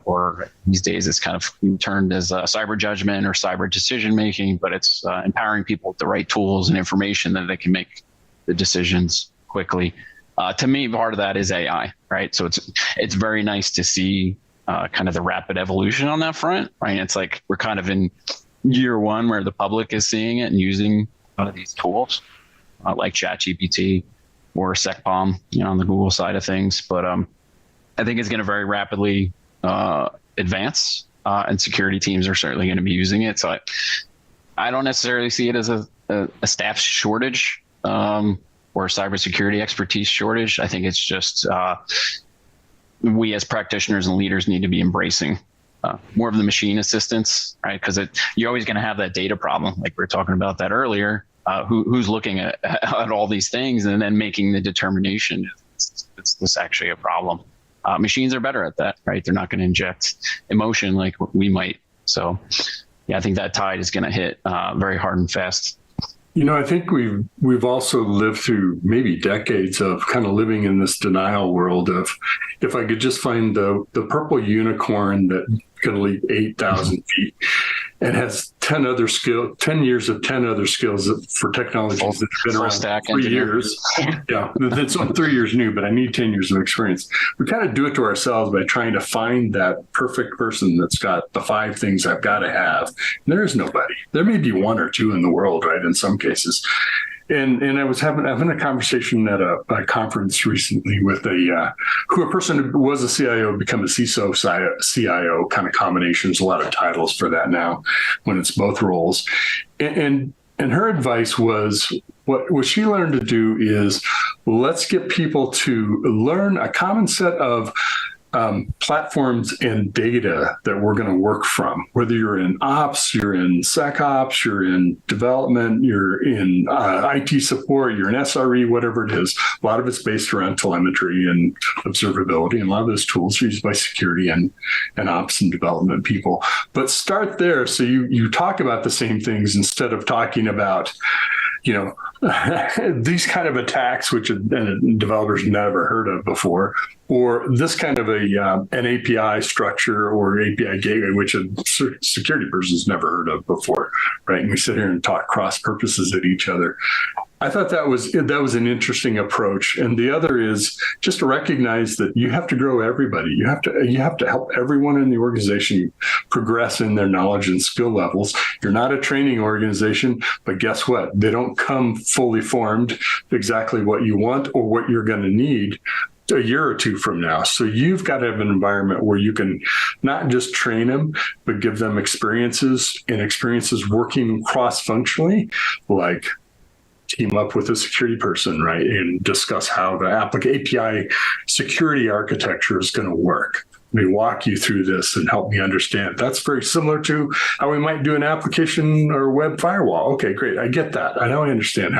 Speaker 12: or these days it's kind of termed as cyber judgment or cyber decision making, but it's empowering people with the right tools and information that they can make the decisions quickly. To me, part of that is AI, right? So it's very nice to see kind of the rapid evolution on that front, right? It's like we're kind of in year one where the public is seeing it and using one of these tools like ChatGPT or SecPalm, on the Google side of things. But I think it's going to very rapidly advance, and security teams are certainly going to be using it. So I don't necessarily see it as a staff shortage or cybersecurity expertise shortage. I think it's just we as practitioners and leaders need to be embracing more of the machine assistance, right? Because you're always going to have that data problem, like we were talking about that earlier. Who's looking at all these things and then making the determination, is this actually a problem? Machines are better at that, right? They're not going to inject emotion like we might. So yeah, I think that tide is going to hit very hard and fast.
Speaker 6: I think we've also lived through maybe decades of kind of living in this denial world of, if I could just find the purple unicorn that can leap 8,000 feet and has 10 years of 10 other skills for technologies that have been around 3 years. Yeah, it's only 3 years new, but I need 10 years of experience. We kind of do it to ourselves by trying to find that perfect person that's got the 5 things I've got to have. And there is nobody. There may be 1 or 2 in the world, right, in some cases. And I was having a conversation at a conference recently with a person who was a CIO become a CISO, CIO kind of combinations, a lot of titles for that now when it's both roles. And her advice was what she learned to do is, let's get people to learn a common set of platforms and data that we're going to work from, whether you're in ops, you're in SecOps, you're in development, you're in IT support, you're in SRE, whatever it is. A lot of it's based around telemetry and observability, and a lot of those tools are used by security and ops and development people. But start there, so you talk about the same things instead of talking about these kind of attacks, which developers never heard of before, or this kind of an API structure or API gateway, which a security person's never heard of before, right? And we sit here and talk cross purposes at each other. I thought that was an interesting approach. And the other is just to recognize that you have to grow everybody. You have to help everyone in the organization progress in their knowledge and skill levels. You're not a training organization, but guess what? They don't come fully formed exactly what you want or what you're going to need a year or 2 from now. So you've got to have an environment where you can not just train them, but give them experiences working cross-functionally, like team up with a security person, right? And discuss how the API security architecture is going to work. Let me walk you through this and help me understand. That's very similar to how we might do an application or web firewall. Okay, great. I get that. I understand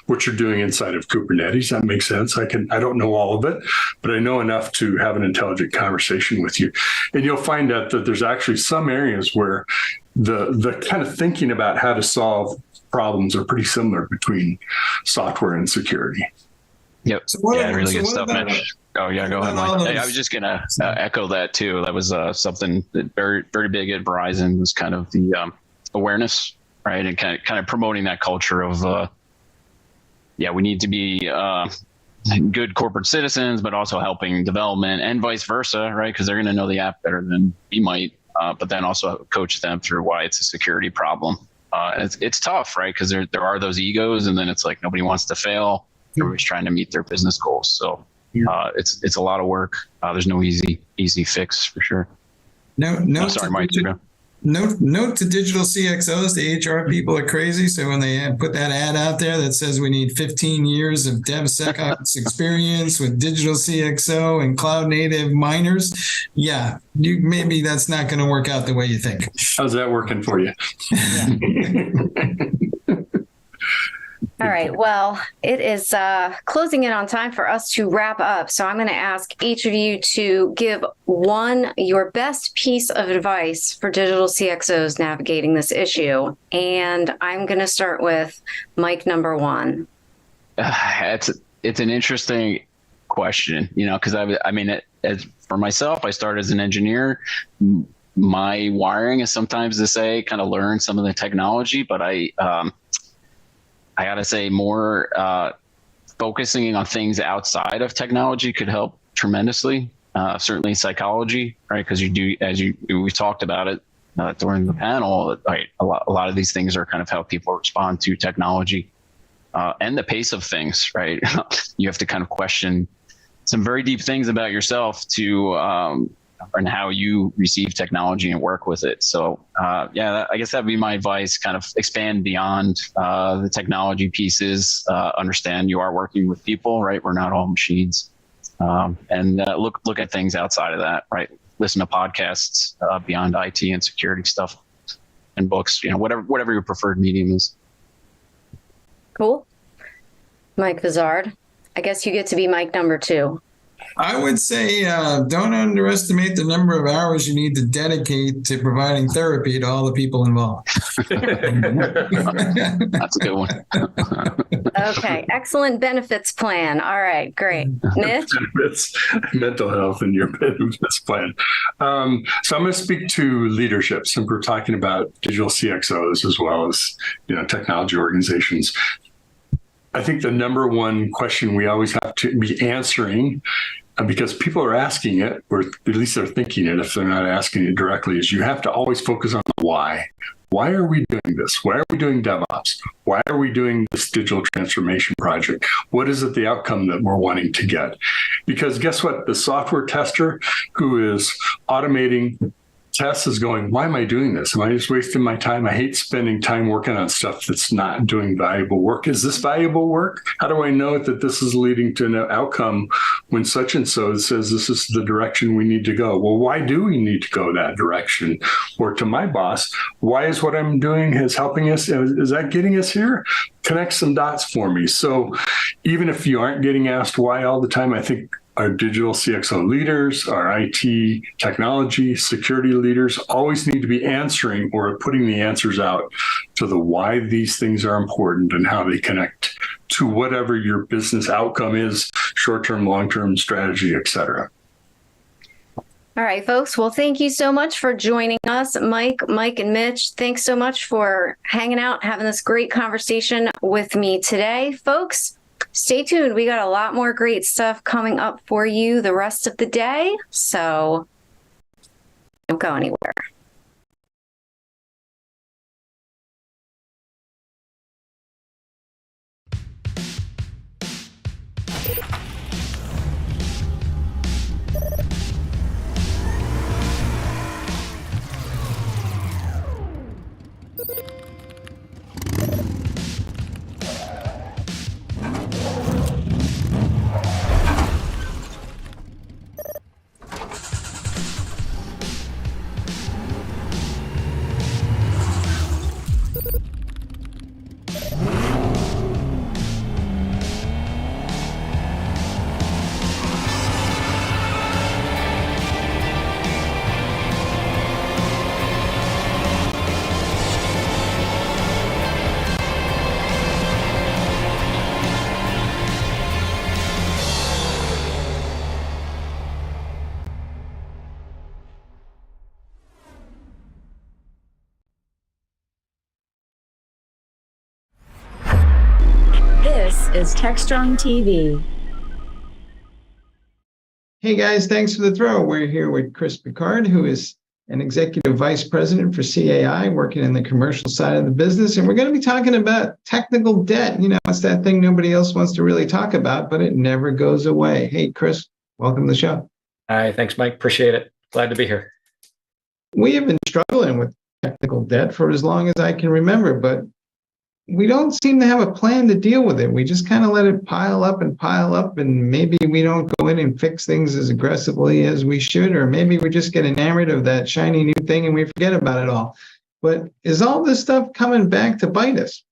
Speaker 6: what you're doing inside of Kubernetes. That makes sense. I don't know all of it, but I know enough to have an intelligent conversation with you. And you'll find out that there's actually some areas where the kind of thinking about how to solve problems are pretty similar between software and security.
Speaker 12: Yep. Really good stuff, Mitch. Oh yeah, go ahead, Mike. Hey, I was just gonna echo that too. That was something that very, very big at Verizon was kind of the awareness, right, and kind of promoting that culture of we need to be good corporate citizens, but also helping development and vice versa, right? Because they're going to know the app better than we might, but then also coach them through why it's a security problem. It's tough, right? Because there are those egos, and then it's like nobody wants to fail. Everybody's trying to meet their business goals. So it's a lot of work. There's no easy fix for sure. Sorry, Mike.
Speaker 11: Note to digital CXOs, the HR people are crazy. So when they put that ad out there that says we need 15 years of DevSecOps experience with digital CXO and cloud native miners, maybe that's not going to work out the way you think.
Speaker 6: How's that working for you?
Speaker 10: All right. Well, it is closing in on time for us to wrap up. So I'm going to ask each of you to give your best piece of advice for digital CXOs navigating this issue. And I'm going to start with Mike, number 1.
Speaker 12: It's an interesting question, because as for myself, I started as an engineer. My wiring is sometimes to say, kind of learn some of the technology, but I got to say more focusing on things outside of technology could help tremendously. Certainly psychology, right? Because we talked about it during the panel, right? A lot of these things are kind of how people respond to technology and the pace of things, right? You have to kind of question some very deep things about yourself and how you receive technology and work with it. So I guess that'd be my advice, kind of expand beyond the technology pieces, understand you are working with people, right? We're not all machines. And look at things outside of that, right? Listen to podcasts beyond IT and security stuff, and books, whatever your preferred medium is.
Speaker 10: Cool. Mike Vizard, I guess you get to be Mike number 2.
Speaker 11: I would say don't underestimate the number of hours you need to dedicate to providing therapy to all the people involved.
Speaker 12: That's a good one.
Speaker 10: Okay, excellent benefits plan. All right, great. Mitch?
Speaker 6: Benefits, mental health and your benefits plan. So I'm going to speak to leadership, since we're talking about digital CXOs as well as technology organizations. I think the number one question we always have to be answering, because people are asking it, or at least they're thinking it if they're not asking it directly, is you have to always focus on the why. Why are we doing this? Why are we doing DevOps? Why are we doing this digital transformation project? What is it, the outcome that we're wanting to get? Because guess what? The software tester who is automating tests is going, why am I doing this? Am I just wasting my time? I hate spending time working on stuff that's not doing valuable work. Is this valuable work? How do I know that this is leading to an outcome when such and so says this is the direction we need to go? Well, why do we need to go that direction? Or to my boss, why is what I'm doing is helping us? Is that getting us here? Connect some dots for me. So even if you aren't getting asked why all the time, I think our digital CXO leaders, our IT, technology, security leaders always need to be answering or putting the answers out to the why these things are important and how they connect to whatever your business outcome is, short-term, long-term strategy, et cetera.
Speaker 10: All right, folks. Well, thank you so much for joining us. Mike, and Mitch, thanks so much for hanging out, having this great conversation with me today. Folks, stay tuned. We got a lot more great stuff coming up for you the rest of the day. So don't go anywhere.
Speaker 2: This is Techstrong TV.
Speaker 11: Hey guys, thanks for the throw. We're here with Chris Picard, who is an executive vice president for CAI, working in the commercial side of the business. And we're going to be talking about technical debt. It's that thing nobody else wants to really talk about, but it never goes away. Hey, Chris, welcome to the show.
Speaker 13: Hi, thanks, Mike. Appreciate it. Glad to be here.
Speaker 11: We have been struggling with technical debt for as long as I can remember, but we don't seem to have a plan to deal with it. We just kind of let it pile up, and maybe we don't go in and fix things as aggressively as we should, or maybe we just get enamored of that shiny new thing and we forget about it all. But is all this stuff coming back to bite us?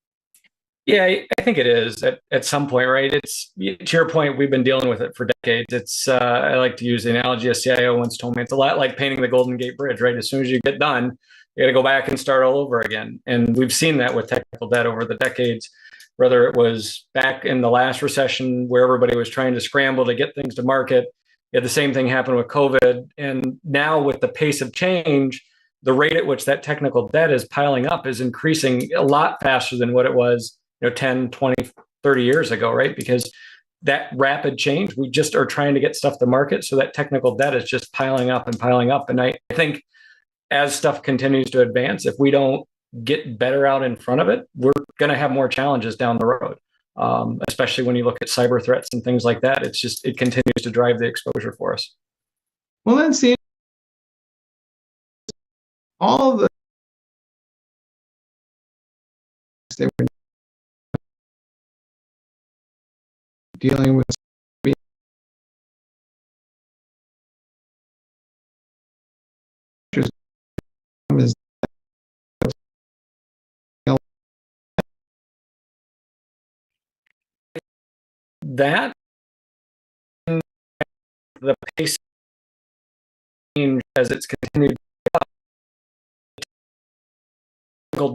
Speaker 13: Yeah, I think it is at some point, right? It's, to your point, we've been dealing with it for decades. It's I like to use the analogy a CIO once told me, it's a lot like painting the Golden Gate Bridge, right? As soon as you get done, you got to go back and start all over again. And we've seen that with technical debt over the decades. whether it was back in the last recession where everybody was trying to scramble to get things to market. You had the same thing happen with COVID. And now with the pace of change, the rate at which that technical debt is piling up is increasing a lot faster than what it was, 10, 20, 30 years ago, right? Because that rapid change, we just are trying to get stuff to market. So that technical debt is just piling up and piling up. And I think as stuff continues to advance, if we don't get better out in front of it, we're going to have more challenges down the road. Especially when you look at cyber threats and things like that, it continues to drive the exposure for us.
Speaker 11: Well, then see, all the they were dealing with is
Speaker 13: that the pace change as it's continued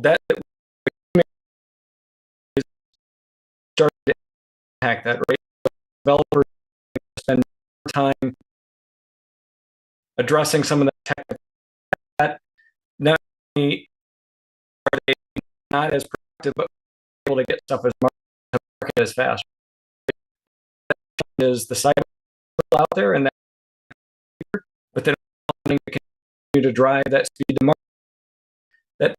Speaker 13: debt that is starting to impact that rate. Developers spend more time addressing some of the technical debt. Not only are they not as productive, but able to get stuff as market as fast. Is the cyber out there, and that, but then to continue to drive that speed to market. That